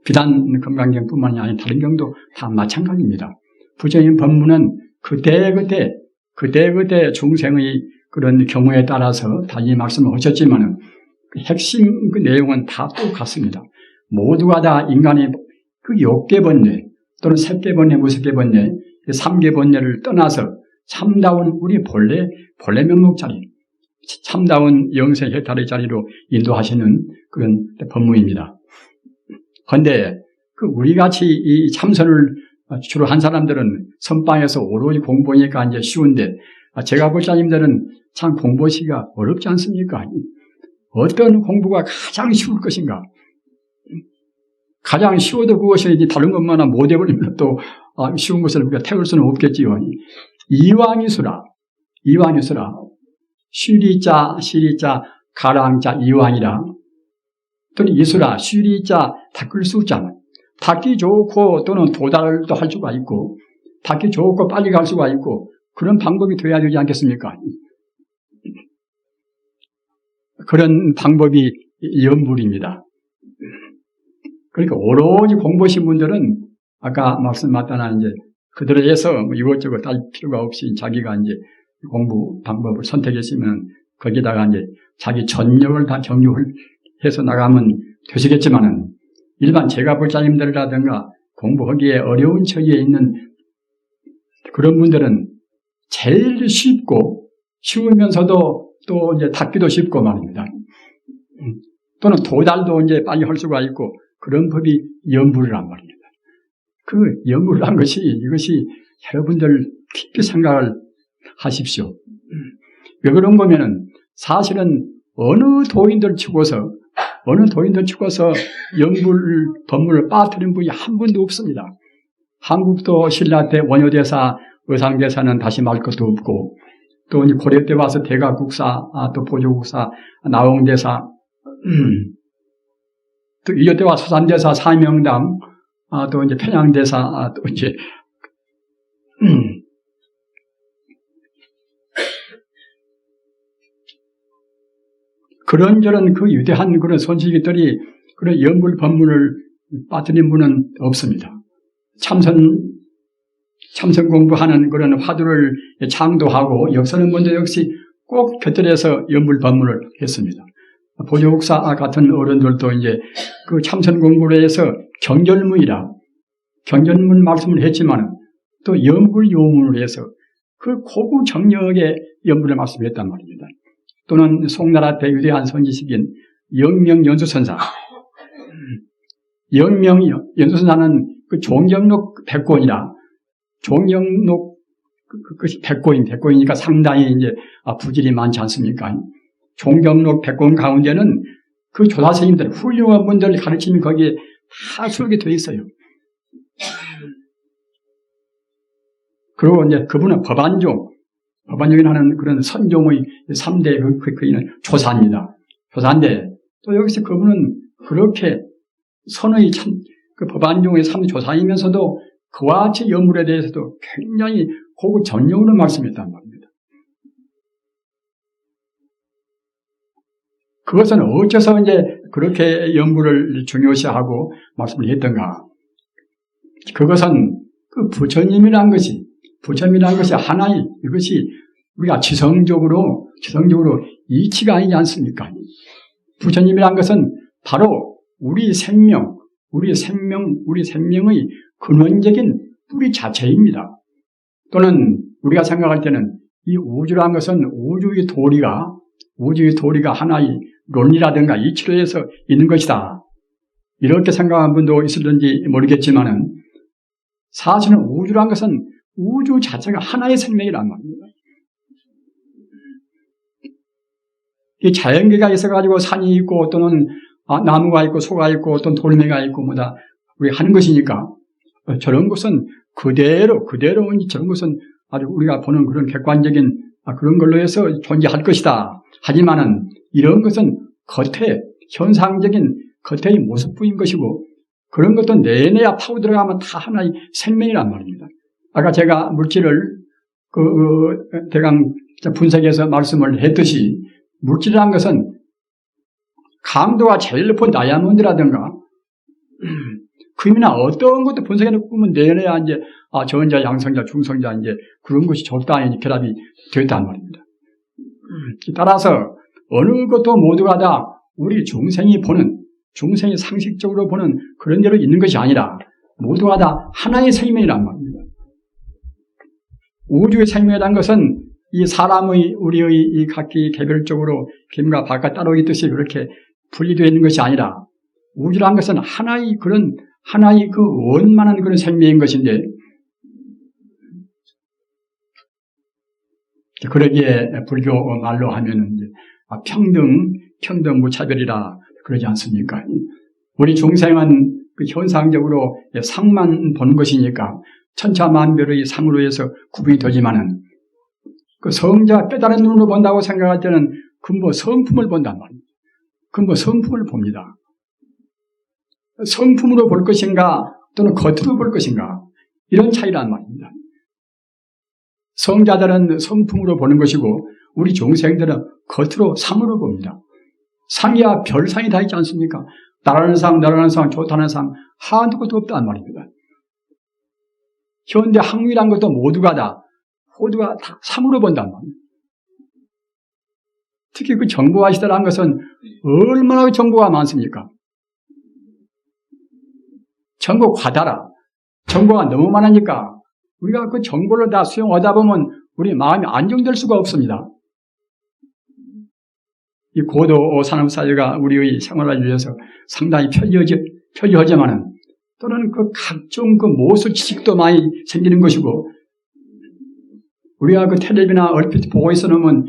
비단 금강경뿐만이 아니라 다른 경도 다 마찬가지입니다. 부처님 법문은 그때 중생의 그런 경우에 따라서 달리 말씀을 하셨지만은 그 핵심 그 내용은 다 똑같습니다. 모두가 다 인간의 그 욕계번뇌 또는 색계번뇌, 무색계번뇌, 삼계번뇌를 떠나서 참다운 우리 본래 면목 자리, 참다운 영생 해탈의 자리로 인도하시는 그런 법문입니다. 그런데 우리 같이 이 참선을 주로 한 사람들은 선방에서 오로지 공부하니까 이제 쉬운데, 제가 볼 자님들은 참 공부하기가 어렵지 않습니까? 어떤 공부가 가장 쉬울 것인가? 가장 쉬워도 그것이 이제 다른 것마다 못 해버리면 또 쉬운 것을 우리가 태울 수는 없겠지요. 이왕이수라. 쉬리자, 시리자, 가랑자, 이왕이라. 또는 이수라, 쉬리자, 닦을 수자. 닦기 좋고 또는 도달도 할 수가 있고, 닦기 좋고 빨리 갈 수가 있고, 그런 방법이 돼야 되지 않겠습니까? 그런 방법이 연불입니다. 그러니까 오로지 공부하신 분들은 아까 말씀드렸다나 이제 그들에 의해서 이것저것 딸 필요가 없이 자기가 이제 공부 방법을 선택했으면 거기다가 이제 자기 전력을 다 경유해서 나가면 되시겠지만은, 일반 제가 볼 자님들이라든가 공부하기에 어려운 처지에 있는 그런 분들은 제일 쉬우면서도 또 이제 닦기도 쉽고 말입니다. 또는 도달도 이제 빨리 할 수가 있고, 그런 법이 연불이란 말입니다. 그 연불이란 것이, 이것이 여러분들 깊이 생각을 하십시오. 왜 그런 거면은 사실은 어느 도인들 치고서 연불, 법문을 빠뜨린 분이 한 분도 없습니다. 한국도 신라 때 원효대사, 의상대사는 다시 말 것도 없고, 또 이제 고려 때 와서 대가국사, 또 보조국사, 나홍대사, 또 이효 때 와서 서산대사, 사명당, 또 이제 편양대사, 또 이제 그런저런 그 위대한 그런 손실기들이 그런 연불 법문을 빠뜨린 분은 없습니다. 참선 공부하는 그런 화두를 창도하고 역사는 먼저 역시 꼭 곁들여서 연불 법문을 했습니다. 보조국사 같은 어른들도 이제 그 참선 공부를 해서 경전문 말씀을 했지만 또 연불 요문을 해서 그 고구 정력의 연불을 말씀했단 말입니다. 또는 송나라 때 위대한 선지식인 영명 연수선사. 영명 연수선사는 그 종경록 100권이라, 종경록 그것이 100권이니까 상당히 이제 부질이 많지 않습니까? 종경록 100권 가운데는 그 조사스님들, 훌륭한 분들 가르침이 거기에 다 수록이 되어 있어요. 그리고 이제 그분은 법안종이라는 그런 선종의 3대 그이는 조사입니다. 조사인데, 또 여기서 그분은 그렇게 선의 그 법안종의 3대 조사이면서도 그와 같이 연불에 대해서도 굉장히 고급 전용으로 말씀했단 말입니다. 그것은 어째서 이제 그렇게 연불을 중요시하고 말씀을 했던가? 그것은 그 부처님이란 것이 하나의, 이것이 우리가 지성적으로 이치가 아니지 않습니까? 부처님이란 것은 바로 우리 생명의 근원적인 뿌리 자체입니다. 또는 우리가 생각할 때는 이 우주란 것은 우주의 도리가 하나의 논리라든가 이치로 해서 있는 것이다. 이렇게 생각한 분도 있을는지 모르겠지만은, 사실은 우주란 것은 우주 자체가 하나의 생명이란 말입니다. 이 자연계가 있어가지고 산이 있고 또는 나무가 있고 소가 있고 또는 돌멩이가 있고 뭐다 우리 하는 것이니까, 저런 것은 그대로 저런 것은 아주 우리가 보는 그런 객관적인 그런 걸로 해서 존재할 것이다. 하지만은 이런 것은 현상적인 겉의 모습뿐인 것이고, 그런 것도 내내야 파고 들어가면 다 하나의 생명이란 말입니다. 아까 제가 물질을 대강 분석해서 말씀을 했듯이, 물질이라는 것은 강도가 제일 높은 다이아몬드라든가 금이나 어떤 것도 분석해 놓고 보면 내내야 이제 전자, 양성자, 중성자 이제 그런 것이 적당히 결합이 되었단 말입니다. 따라서 어느 것도 모두가 다 우리 중생이 상식적으로 보는 그런 대로 있는 것이 아니라 모두가 다 하나의 생명이란 말입니다. 우주의 생명이라는 것은 이 사람의, 우리의 이 각기 개별적으로 김과 박과 따로 있듯이 그렇게 분리되어 있는 것이 아니라 우주라는 것은 하나의 그 원만한 그런 생명인 것인데, 그러기에 불교 말로 하면은 평등 무차별이라 그러지 않습니까? 우리 중생은 그 현상적으로 상만 보는 것이니까 천차만별의 상으로 해서 구분이 되지만은 그 성자 깨달은 눈으로 본다고 생각할 때는 그 성품을 본단 말입니다. 그 성품을 봅니다. 성품으로 볼 것인가 또는 겉으로 볼 것인가 이런 차이란 말입니다. 성자들은 성품으로 보는 것이고 우리 중생들은 겉으로 상으로 봅니다. 상이야 별상이 다 있지 않습니까? 나라는 상, 좋다는 상 한도 것도 없단 말입니다. 현대 학문이란 것도 모두가 다 상으로 본단 말입니다. 특히 그 정보화 시대라는 것은 얼마나 정보가 많습니까? 정보 과다라. 정보가 너무 많으니까 우리가 그 정보를 다 수용하다 보면 우리 마음이 안정될 수가 없습니다. 이 고도 산업사회가 우리의 생활을 위해서 상당히 편리하지만은 또는 그 각종 그 모술 지식도 많이 생기는 것이고 우리가 그 텔레비나 얼핏 보고 있어놓으면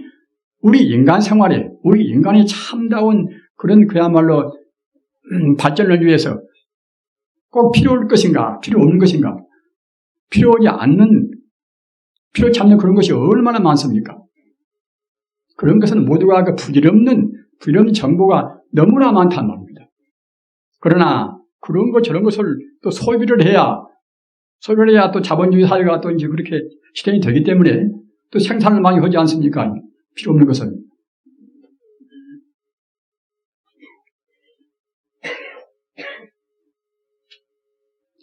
우리 인간 생활에 우리 인간이 참다운 그런 그야말로 발전을 위해서 꼭 필요할 것인가 필요 없는 것인가 필요하지 않는 그런 것이 얼마나 많습니까? 그런 것은 모두가 그 부질없는 정보가 너무나 많단 말입니다. 그러나 그런 것 저런 것을 또 소비를 해야 또 자본주의 사회가 또 이제 그렇게 실행이 되기 때문에 또 생산을 많이 하지 않습니까? 필요 없는 것은.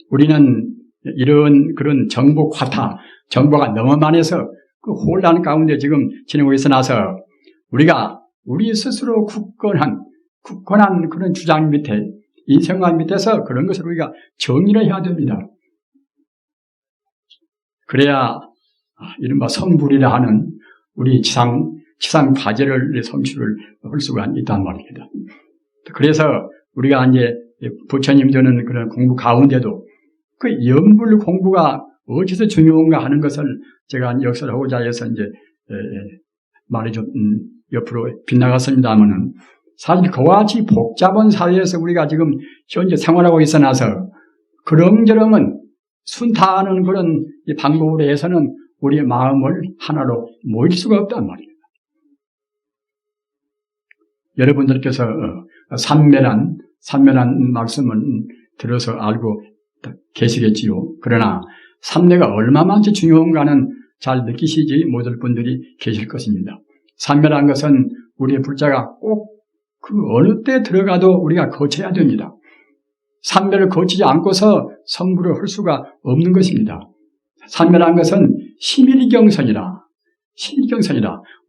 우리는 이런 그런 정보 과타, 정보가 너무 많아서 그 혼란 가운데 지금 지내고 있어나서 우리 스스로 굳건한 그런 주장 밑에 인생관 밑에서 그런 것을 우리가 정리를 해야 됩니다. 그래야 이른바 성불이라 하는 우리 지상 과제를 성취를 할 수가 있단 말입니다. 그래서 우리가 이제 부처님들은 그런 공부 가운데도 그 연불 공부가 어디서 중요한가 하는 것을 제가 역사를 하고자 해서 이제 말이 좀 옆으로 빗나갔습니다만은 사실 그와 같이 복잡한 사회에서 우리가 지금 현재 생활하고 있어나서 그런저런은 순탄하는 그런 방법으로 해서는 우리의 마음을 하나로 모일 수가 없단 말입니다. 여러분들께서 삼매란 말씀을 들어서 알고 계시겠지요. 그러나 삼매가 얼마만치 중요한가는 잘 느끼시지 못할 분들이 계실 것입니다. 삼매란 것은 우리의 불자가 꼭 그 어느 때 들어가도 우리가 거쳐야 됩니다. 삼매를 거치지 않고서 성불을 할 수가 없는 것입니다. 삼매란 것은 심일경선이라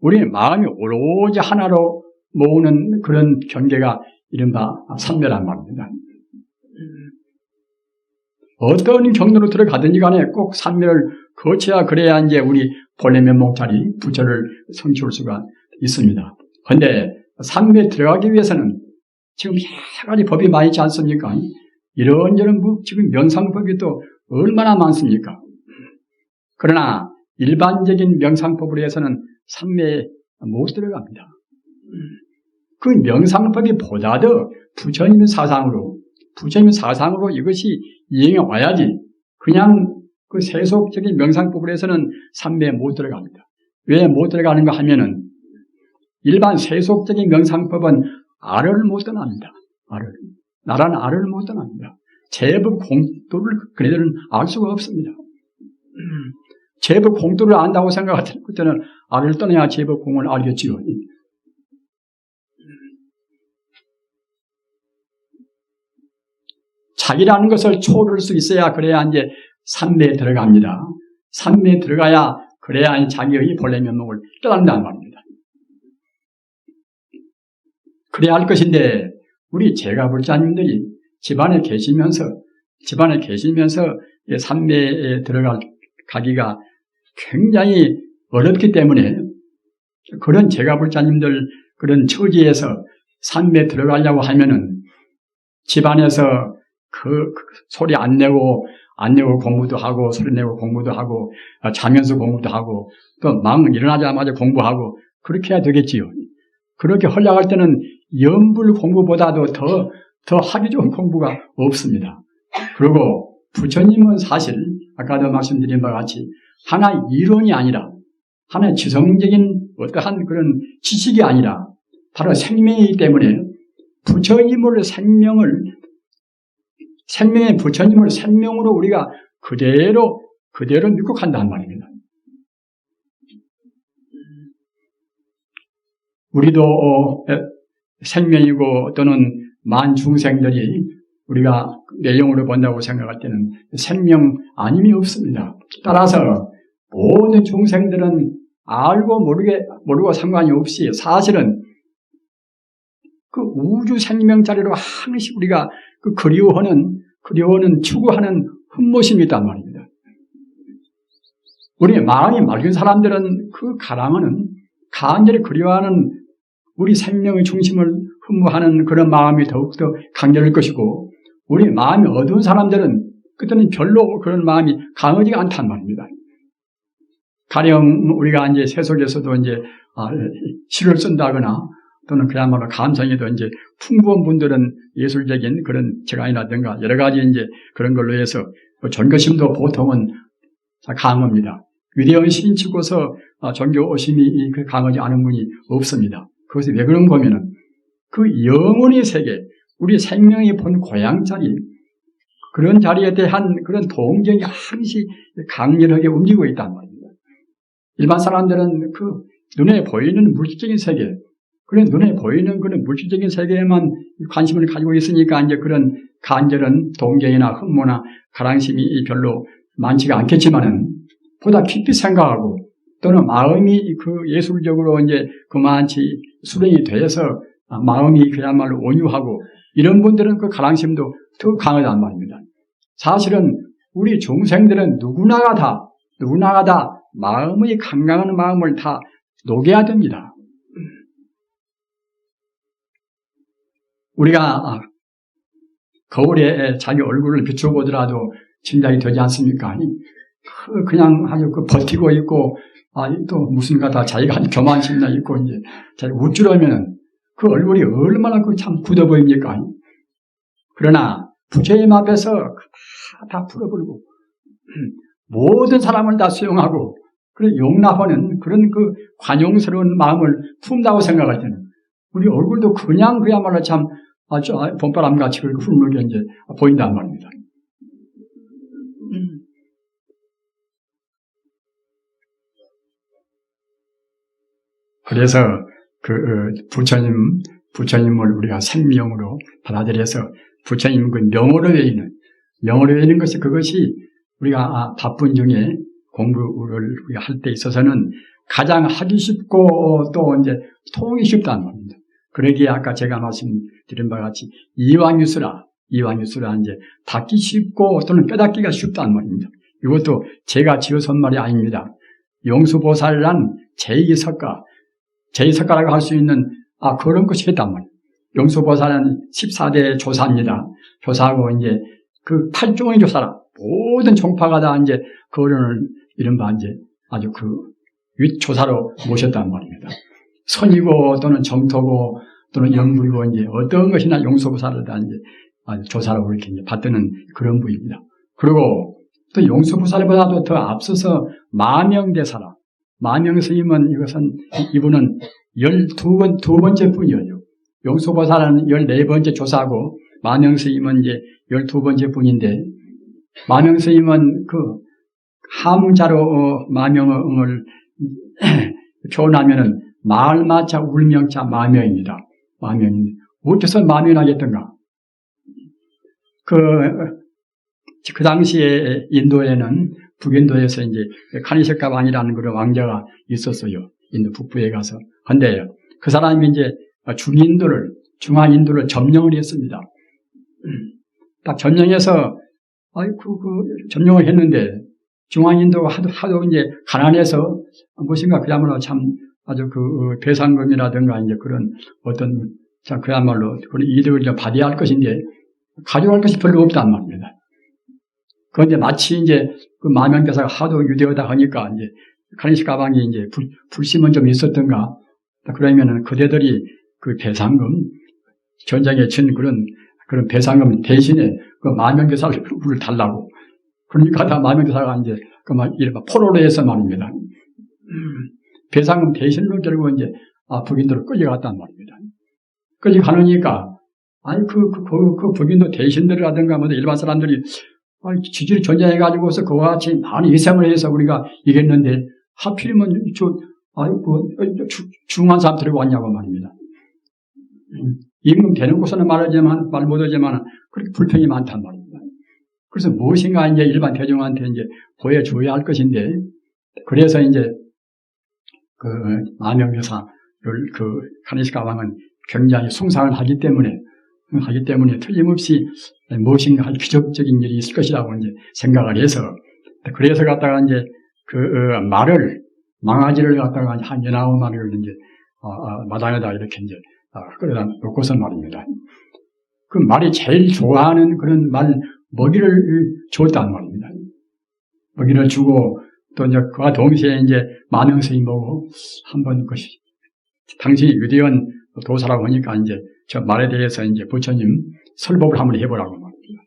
우리의 마음이 오로지 하나로 모으는 그런 경계가 이른바 삼매란 말입니다. 어떤 경로로 들어가든지 간에 꼭 삼매를 거쳐야 그래야 이제 우리 본래 면목자리 부처를 성취할 수가 있습니다. 그런데 삼매에 들어가기 위해서는 지금 여러 가지 법이 많이 있지 않습니까? 이런저런 지금 명상법이 또 얼마나 많습니까? 그러나 일반적인 명상법으로 해서는 삼매에 못 들어갑니다. 그 명상법이 보다도 부처님의 사상으로 이것이 이행해 와야지 그냥 그 세속적인 명상법으로 해서는 삼매에 못 들어갑니다. 왜 못 들어가는가 하면은 일반 세속적인 명상법은 알을 못 떠납니다. 나라는 알을 못 떠납니다. 제법 공도를 그네들은 알 수가 없습니다. 제법 공도를 안다고 생각할 때는 알을 떠나야 제법 공을 알겠지요. 자기라는 것을 초월할 수 있어야 그래야 이제 삼매에 들어갑니다. 삼매에 들어가야 그래야 자기의 본래 면목을 깨닫는다는 말입니다. 그래야 할 것인데 우리 제가불자님들이 집안에 계시면서 삼매에 들어가기가 굉장히 어렵기 때문에 그런 제가불자님들 그런 처지에서 산에 들어가려고 하면은 집안에서 그 소리 안 내고 공부도 하고 소리 내고 공부도 하고 자면서 공부도 하고 또 막 일어나자마자 공부하고 그렇게 해야 되겠지요. 그렇게 하려고 할 때는 연불 공부보다도 더 하기 좋은 공부가 없습니다. 그리고 부처님은 사실 아까도 말씀드린 바와 같이 하나의 이론이 아니라 하나의 지성적인 어떠한 그런 지식이 아니라 바로 생명이기 때문에 부처님의 생명으로 우리가 그대로 믿고 간다는 말입니다. 우리도 생명이고 또는 만 중생들이 우리가 내용으로 본다고 생각할 때는 생명 아님이 없습니다. 따라서 모든 중생들은 알고 모르고 상관이 없이 사실은 그 우주 생명자리로 항시 우리가 그 그리워하는 추구하는 흠모심이 있단 말입니다. 우리 마음이 맑은 사람들은 그 가랑은 간절히 그리워하는 우리 생명의 중심을 흠모하는 그런 마음이 더욱더 강렬할 것이고 우리 마음이 어두운 사람들은 그때는 별로 그런 마음이 강하지가 않단 말입니다. 가령 우리가 이제 세속에서도 이제 시를 쓴다거나 또는 그야말로 감성에도 이제 풍부한 분들은 예술적인 그런 재간이라든가 여러 가지 이제 그런 걸로 해서 존경심도 보통은 강합니다. 위대한 시인치고서 존경심이 강하지 않은 분이 없습니다. 그것이 왜 그런가 보면은 그 영혼의 세계, 우리 생명이 본 고향 자리, 그런 자리에 대한 그런 동경이 항시 강렬하게 움직이고 있단 말입니다. 일반 사람들은 그 눈에 보이는 물질적인 세계, 그런 눈에 보이는 그런 물질적인 세계에만 관심을 가지고 있으니까 이제 그런 간절한 동경이나 흠모나 가랑심이 별로 많지가 않겠지만은 보다 깊이 생각하고 또는 마음이 그 예술적으로 이제 그만치 수련이 돼서 마음이 그야말로 온유하고 이런 분들은 그 가랑심도 더 강하단 말입니다. 사실은 우리 중생들은 누구나가 다 마음의 강강한 마음을 다 녹여야 됩니다. 우리가 거울에 자기 얼굴을 비춰보더라도 짐작이 되지 않습니까? 그냥 아주 버티고 있고 또 무슨가 다 자기가 교만심이나 있고 이제 자기 우쭐하면은 그 얼굴이 얼마나 참 굳어 보입니까? 그러나 부처님 앞에서 다 풀어버리고 모든 사람을 다 수용하고 그런 용납하는 그런 그 관용스러운 마음을 품다고 생각할 때는 우리 얼굴도 그냥 그야말로 참 아주 봄바람같이 그렇게 훌륭하게 이제 보인단 말입니다. 그래서 그 부처님을 우리가 생명으로 받아들여서 부처님 그 명으로 외우는 것이 그것이 우리가 바쁜 중에 공부를 할 때 있어서는 가장 하기 쉽고 또 이제 통하기 쉽다는 겁니다. 그러기에 아까 제가 말씀드린 바와 같이 이왕유수라 이제 닫기 쉽고 또는 깨닫기가 쉽다는 말입니다. 이것도 제가 지어선 말이 아닙니다. 용수보살이란 제2석가라고 할 수 있는 그런 것이 있단 말이에요. 용수보살은 14대 조사입니다. 조사하고 이제 그 8종의 조사라 모든 종파가 다 이제 그거를 이른바 이제 아주 그 윗조사로 모셨단 말입니다. 선이고 또는 정토고 또는 영불이고 이제 어떤 것이나 용수보살을 다 이제 조사로 이렇게 이제 받드는 그런 부입니다. 그리고 또 용수보살보다도 더 앞서서 마명대사라. 마명스님은 이분은 12번째 분이에요. 용수보살은 14번째 조사고 마명스님은 이제 12번째 분인데 마명스님은 그 함자로 마명을 표현하면은 말마자 울명자 마명입니다. 마명입니다. 어째서 마명을 하겠던가? 그 당시에 인도에는 북인도에서 이제 카니세카반이라는 그런 왕자가 있었어요. 인도 북부에 가서. 근데 그 사람이 이제 중앙인도를 점령을 했습니다. 딱 점령해서 점령을 했는데 중앙인도가 하도 이제 가난해서 무엇인가 그야말로 참 아주 그 배상금이라든가 이제 그런 어떤 자 그야말로 그런 이득을 좀 받아야 할 것인데 가져갈 것이 별로 없단 말입니다. 그런데 마치 이제 그 마명대사가 하도 유대하다 하니까 이제 가니시 가방이 이제 불심은 좀 있었던가 그러면은 그대들이 그 배상금 전쟁에 진 그런 배상금 대신에 그 마명대사를 달라고 그러니까 다 마명대사가 이제 그막 이른바 포로로 해서 말입니다. 배상금 대신으로 결국 이제 북인도로 끌려갔단 말입니다. 끌려가니까 아니 그 북인도 대신들이라든가 뭐 일반 사람들이 지지를 전쟁해가지고서 그와 같이 많은 희생을 해서 우리가 이겼는데 하필이면 중한 사람 데리고 왔냐고 말입니다. 임금 되는 곳은 말 못하지만 그렇게 불평이 많단 말입니다. 그래서 무엇인가 이제 일반 대중한테 이제 보여줘야 할 것인데 그래서 이제 그 마명대사를 그 가니시카 왕은 굉장히 숭상을 하기 때문에 틀림없이 무엇인가 아주 기적적인 일이 있을 것이라고 이제 생각을 해서 그래서 갖다가 이제 그 망아지를 갖다가 한 9마리를 이제 마당에다 이렇게 이제 끌어다 놓고서 말입니다. 그 말이 제일 좋아하는 그런 먹이를 줬단 말입니다. 먹이를 주고 또 이제 그와 동시에 이제 마명스님 보고 한번 당신이 유대원 도사라고 하니까 이제 저 말에 대해서 이제 부처님 설법을 한번 해보라고 말입니다.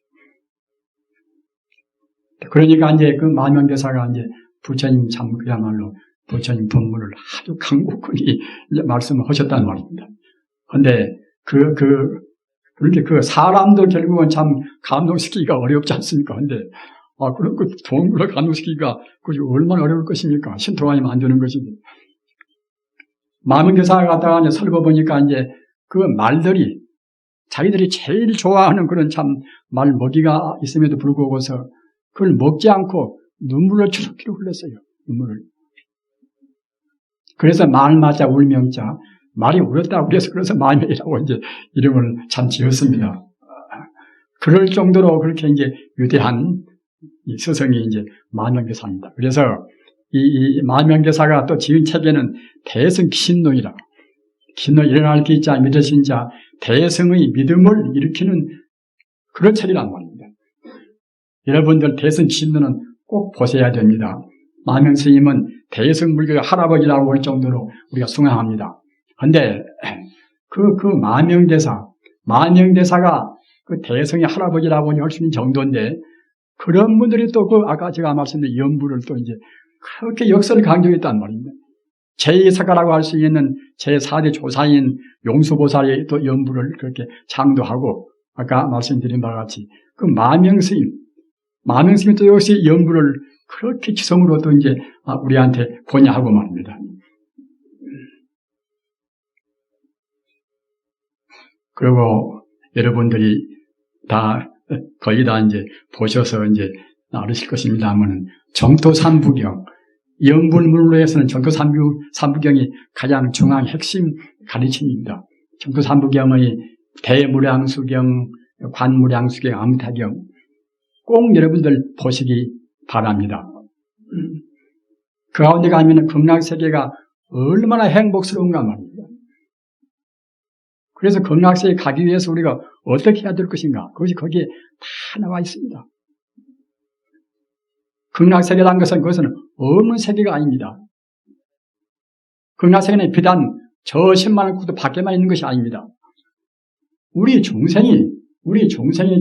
그러니까 이제 그 마명대사가 이제 부처님 참 그야말로 부처님 법문을 아주 강곡하게 이제 말씀을 하셨단 말입니다. 근데 그렇게 그 사람도 결국은 참 감동시키기가 어렵지 않습니까? 근데 그런 그 동물을 감동시키기가 그게 얼마나 어려울 것입니까? 신통하면 안 되는 것인데. 마명대사가 갖다가 이제 설법보니까 이제 그 말들이 자기들이 제일 좋아하는 그런 참 말 먹이가 있음에도 불구하고서 그걸 먹지 않고 눈물을 주룩주룩 흘렸어요. 눈물을. 그래서 말마자 울명자 말이 울었다 그래서 마명이라고 이제 이름을 참 지었습니다. 그럴 정도로 그렇게 이제 위대한 이 스승이 이제 마명대사입니다. 그래서 이 마명대사가 또 지은 책에는 대승 신론이라 기노 일어날 기자 믿으신 자 대승의 믿음을 일으키는 그런 책이란 말입니다. 여러분들 대승 신론은 꼭 보셔야 됩니다. 마명 스님은 대승 물교의 할아버지라고 할 정도로 우리가 숭앙합니다. 그런데 그 마명대사가 그 대승의 할아버지라고 할 수 있는 정도인데 그런 분들이 또 그 아까 제가 말씀드린 연부를 또 이제 그렇게 역설을 강조했단 말입니다. 제2사가라고 할 수 있는 제4대 조사인 용수보살이 또 연부를 그렇게 창도하고 아까 말씀드린 바와 같이 그 마명스님이 또 역시 연부를 그렇게 지성으로 또 이제 우리한테 권유하고 말입니다. 그리고 여러분들이 거의 다 이제 보셔서 이제 알으실 것입니다만은 정토삼부경 연불문으로 해서는 정토삼부경이 가장 중앙 핵심 가르침입니다. 정토삼부경의 대무량수경, 관무량수경, 암타경 꼭 여러분들 보시기 바랍니다. 그 가운데 가면 극락세계가 얼마나 행복스러운가 말입니다. 그래서 극락세계에 가기 위해서 우리가 어떻게 해야 될 것인가 그것이 거기에 다 나와 있습니다. 극락세계라는 것은 그것은 없는 세계가 아닙니다. 극락세계는 비단 저 10만 국도 밖에만 있는 것이 아닙니다. 우리 종생이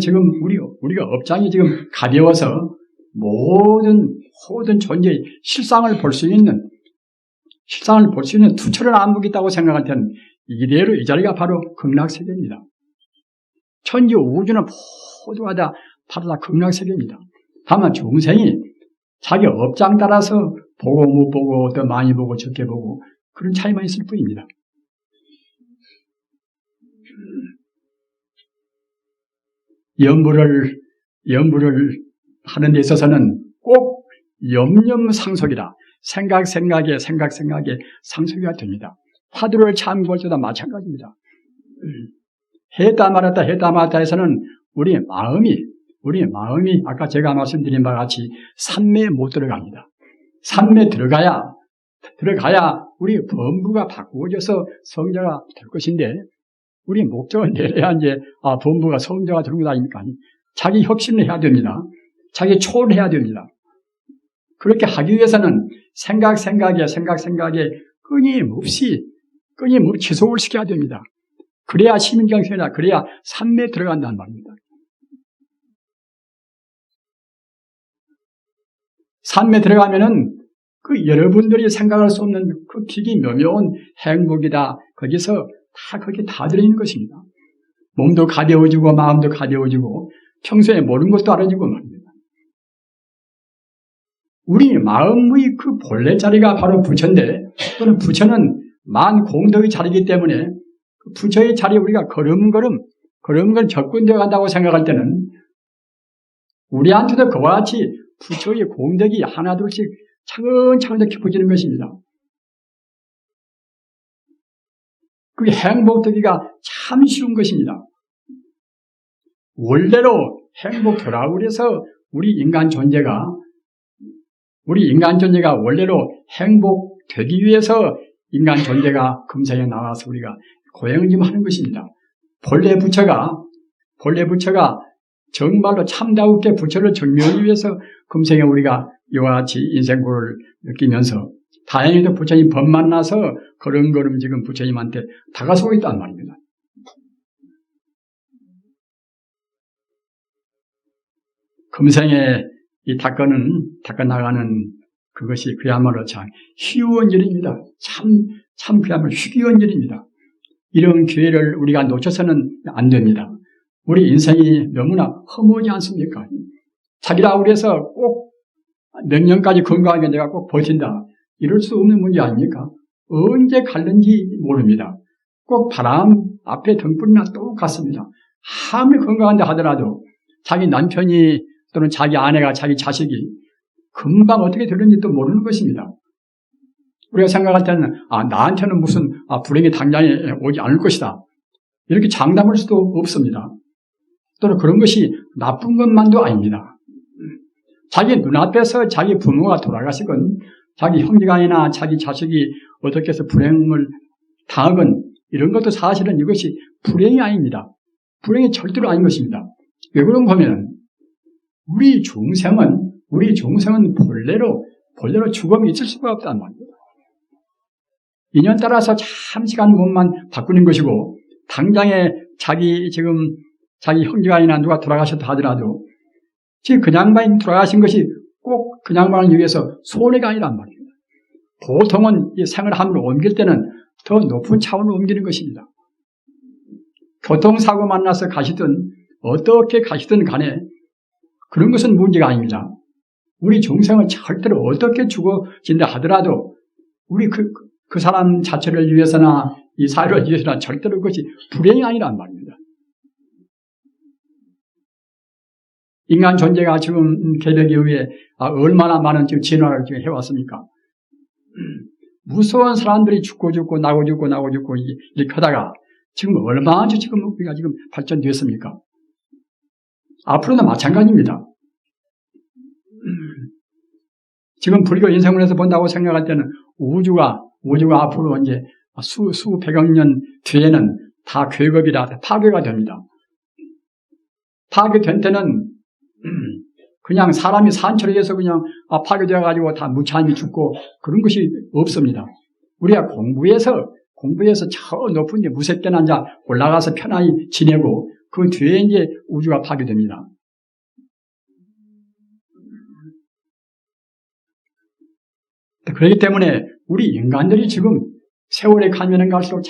지금 우리가 업장이 지금 가벼워서 모든 존재의 실상을 볼 수 있는 투철한 안목이 있다고 생각할 때는 이대로 이 자리가 바로 극락세계입니다. 천지 우주는 모두가 다 바로 다 극락세계입니다. 다만 중생이 자기 업장 따라서 보고 못 보고 더 많이 보고 적게 보고 그런 차이만 있을 뿐입니다. 연부를 하는 데 있어서는 꼭 염념상속이라 생각에 상속이가 됩니다. 화두를 참고할 때도 마찬가지입니다. 했다 말았다에서는 우리의 마음이 우리의 마음이 아까 제가 말씀드린 바와 같이 산매에 못 들어갑니다. 산매에 들어가야 우리의 범부가 바꾸어져서 성자가 될 것인데, 우리의 목적은 내려야 이제 범부가 성자가 되는 것 아닙니까? 자기 혁신을 해야 됩니다. 자기 초월을 해야 됩니다. 그렇게 하기 위해서는 생각에 끊임없이 지속을 시켜야 됩니다. 그래야 시민경생이다. 그래야 산매에 들어간다는 말입니다. 산매에 들어가면은 그 여러분들이 생각할 수 없는 그 기기 묘묘한 행복이다. 거기서 거기 다 들어있는 것입니다. 몸도 가벼워지고 마음도 가벼워지고 평소에 모르는 것도 알아지고 말입니다. 우리 마음의 그 본래 자리가 바로 부처인데, 또는 부처는 만 공덕의 자리이기 때문에 그 부처의 자리에 우리가 걸음걸음 접근되어 간다고 생각할 때는 우리한테도 그와 같이 부처의 공덕이 하나둘씩 차근차근 더 깊어지는 것입니다. 그게 행복되기가 참 쉬운 것입니다. 원래로 행복하라고 그래서 우리 인간 존재가 원래로 행복되기 위해서 인간 존재가 금생에 나와서 우리가 고행을 좀 하는 것입니다. 본래 부처가 정말로 참다우게 부처를 증명하기 위해서 금생에 우리가 이와 같이 인생고를 느끼면서 다행히도 부처님 법 만나서 걸음걸음 지금 부처님한테 다가서고 있단 말입니다. 금생에 이 닦아나가는 그것이 그야말로 참 희귀한 일입니다. 참 그야말로 희귀한 일입니다. 이런 기회를 우리가 놓쳐서는 안 됩니다. 우리 인생이 너무나 허무하지 않습니까? 자기라고 그래서 꼭 몇 년까지 건강하게 내가 꼭 버틴다. 이럴 수 없는 문제 아닙니까? 언제 갈는지 모릅니다. 꼭 바람 앞에 등불이나 똑같습니다. 아무리 건강한데 하더라도 자기 남편이 또는 자기 아내가 자기 자식이 금방 어떻게 되는지 또 모르는 것입니다. 우리가 생각할 때는 나한테는 무슨 불행이 당장에 오지 않을 것이다. 이렇게 장담할 수도 없습니다. 또는 그런 것이 나쁜 것만도 아닙니다. 자기 눈앞에서 자기 부모가 돌아가시건 자기 형제간이나 자기 자식이 어떻게 해서 불행을 당하건 이런 것도 사실은 이것이 불행이 아닙니다. 불행이 절대로 아닌 것입니다. 왜 그런가 하면 우리 중생은 본래로 죽음이 있을 수가 없다는 말입니다. 인연 따라서 잠시간 몸만 바꾸는 것이고 당장에 자기 형제간이나 누가 돌아가셨다 하더라도 지금 그 양반이 돌아가신 것이 꼭 그 양반을 위해서 손해가 아니란 말입니다. 보통은 이 생을 옮길 때는 더 높은 차원으로 옮기는 것입니다. 교통사고 만나서 가시든 어떻게 가시든 간에 그런 것은 문제가 아닙니다. 우리 중생은 절대로 어떻게 죽어진다 하더라도 우리 그 사람 자체를 위해서나 이 사회를 위해서나 절대로 그것이 불행이 아니란 말입니다. 인간 존재가 지금 개벽 이후에 얼마나 많은 지금 진화를 지금 해왔습니까? 무서운 사람들이 죽고 나고 죽고 이렇게 하다가 지금 얼마나 지금 우리가 지금 발전되었습니까? 앞으로도 마찬가지입니다. 지금 불교 인생문에서 본다고 생각할 때는 우주가 앞으로 이제 수백억 년 뒤에는 다 괴겁이라 파괴가 됩니다. 파괴된 때는 그냥 사람이 산처를 해서 그냥 파괴되어가지고 다 무참히 죽고 그런 것이 없습니다. 우리가 공부해서 저 높은 데 무섭게 앉아 올라가서 편안히 지내고 그 뒤에 이제 우주가 파괴됩니다. 그렇기 때문에 우리 인간들이 지금 세월에 가면은 갈수록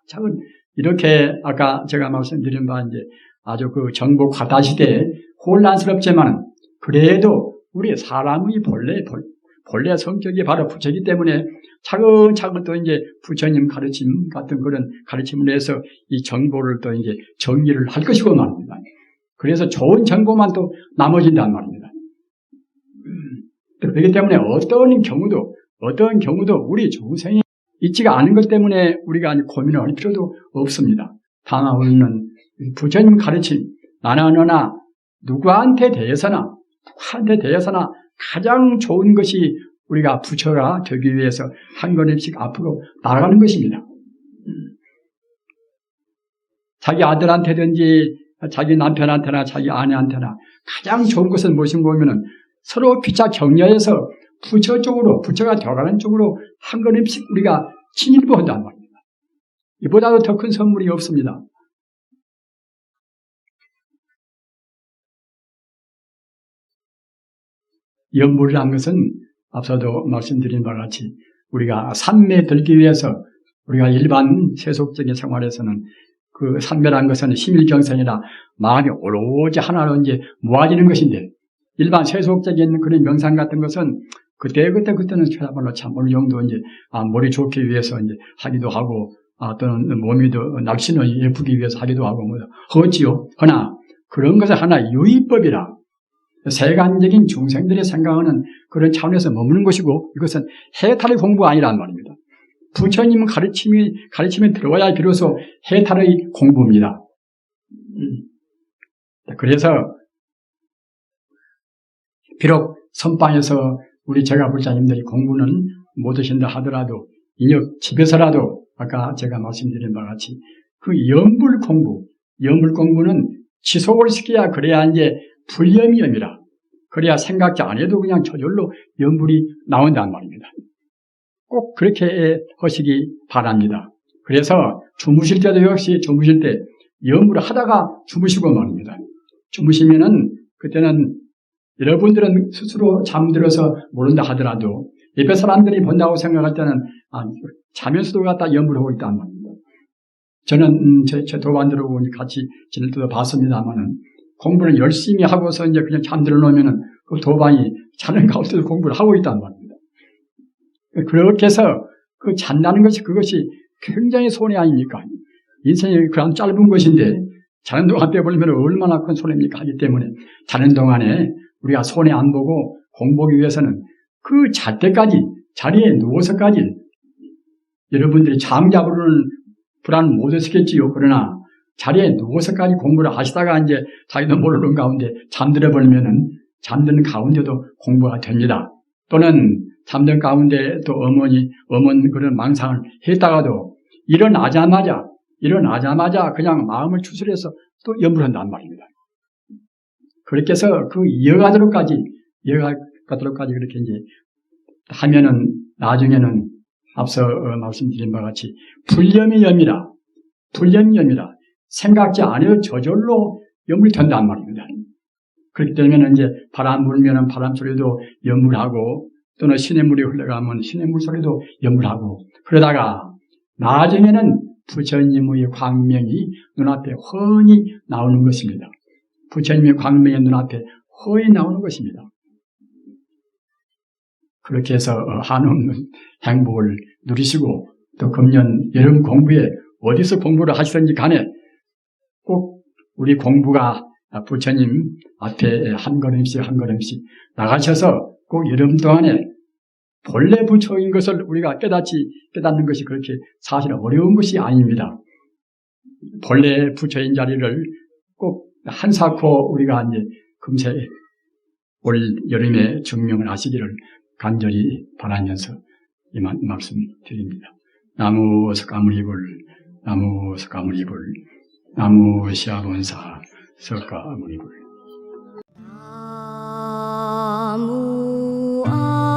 차근 이렇게 아까 제가 말씀드린 바와 이제 아주 그 정보 과다 시대에 혼란스럽지만 그래도 우리 사람의 본래 성격이 바로 부처이기 때문에 차근차근 또 이제 부처님 가르침 같은 그런 가르침을 해서 이 정보를 또 이제 정리를 할 것이고 말입니다. 그래서 좋은 정보만 또 남아진단 말입니다. 그렇기 때문에 어떤 경우도 우리 중생이 있지가 않은 것 때문에 우리가 고민을 할 필요도 없습니다. 다만 우리는 부처님 가르침 나나 너나 누구한테 대해서나 가장 좋은 것이 우리가 부처가 되기 위해서 한 걸음씩 앞으로 나아가는 것입니다. 자기 아들한테든지 자기 남편한테나 자기 아내한테나 가장 좋은 것은 무엇인가 보면은 서로 피차 격려해서 부처 쪽으로, 부처가 되어가는 쪽으로 한 걸음씩 우리가 진일보한단 말입니다. 이보다도 더 큰 선물이 없습니다. 연불이라는 것은 앞서도 말씀드린 바와 같이 우리가 산매에 들기 위해서 우리가 일반 세속적인 생활에서는 그 산매라는 것은 심일경선이라 마음이 오로지 하나로 이제 모아지는 것인데 일반 세속적인 그런 명상 같은 것은 그때는 최소한으로 참 어느 정도 이제 머리 좋기 위해서 이제 하기도 하고 또는 몸이 더 날씬하게 예쁘기 위해서 하기도 하고 뭐 하지요. 그러나 그런 것은 하나 유의법이라 세간적인 중생들이 생각하는 그런 차원에서 머무는 것이고 이것은 해탈의 공부가 아니란 말입니다. 부처님 가르침에 들어와야 비로소 해탈의 공부입니다. 그래서 비록 선방에서 우리 제가불자님들이 공부는 못하신다 하더라도 인역 집에서라도 아까 제가 말씀드린 바와 같이 그 염불 공부는 지속을 시켜야 그래야 이제 불염이 염이라 그래야 생각지 안 해도 그냥 저절로 염불이 나온단 말입니다. 꼭 그렇게 하시기 바랍니다. 그래서 주무실 때도 역시 주무실 때 염불을 하다가 주무시고 말입니다. 주무시면은 그때는 여러분들은 스스로 잠들어서 모른다 하더라도 옆에 사람들이 본다고 생각할 때는 자면서도 갖다 염불을 하고 있단 말입니다. 저는 제 도반 들어오고 같이 지낼 때도 봤습니다만은 공부를 열심히 하고서 이제 그냥 잠들어 놓으면은 그 도반이 자는 가운데도 공부를 하고 있단 말입니다. 그렇게 해서 그 잔다는 것이 그것이 굉장히 손해 아닙니까? 인생이 그런 짧은 것인데 자는 동안 빼버리면 얼마나 큰 손해입니까? 하기 때문에 자는 동안에 우리가 손해 안 보고 공부하기 위해서는 그 잘 때까지 자리에 누워서까지 여러분들이 잠 잡으려는 불안 못 했겠지요. 그러나 자리에 누워서까지 공부를 하시다가 이제 자기도 모르는 가운데 잠들어 버리면은 잠드는 가운데도 공부가 됩니다. 또는 잠든 가운데 또 어머니 그런 망상을 했다가도 일어나자마자 그냥 마음을 추스려서 또 염불한단 말입니다. 그렇게 해서 그 이어가도록까지 그렇게 이제 하면은 나중에는 앞서 말씀드린 바와 같이 불염이 염이라 생각지 않아도 저절로 염불이 된단 말입니다. 그렇기 때문에 이제 바람 불면은 바람 소리도 염불하고 또는 시냇물이 흘러가면 시냇물 소리도 염불하고 그러다가 나중에는 부처님의 광명이 눈앞에 훤히 나오는 것입니다. 부처님의 광명이 눈앞에 훤히 나오는 것입니다. 그렇게 해서 한없는 행복을 누리시고 또 금년 여름 공부에 어디서 공부를 하시든지 간에 꼭 우리 공부가 부처님 앞에 한 걸음씩 나가셔서 꼭 여름 동안에 본래 부처인 것을 우리가 깨닫는 것이 그렇게 사실은 어려운 것이 아닙니다. 본래 부처인 자리를 꼭 한사코 우리가 이제 금세 올 여름에 증명을 하시기를 간절히 바라면서 이만 말씀드립니다. 나무 석가모니불, 나무 석가모니불, 나무 시아본사 석가모니불. 나무 아미타불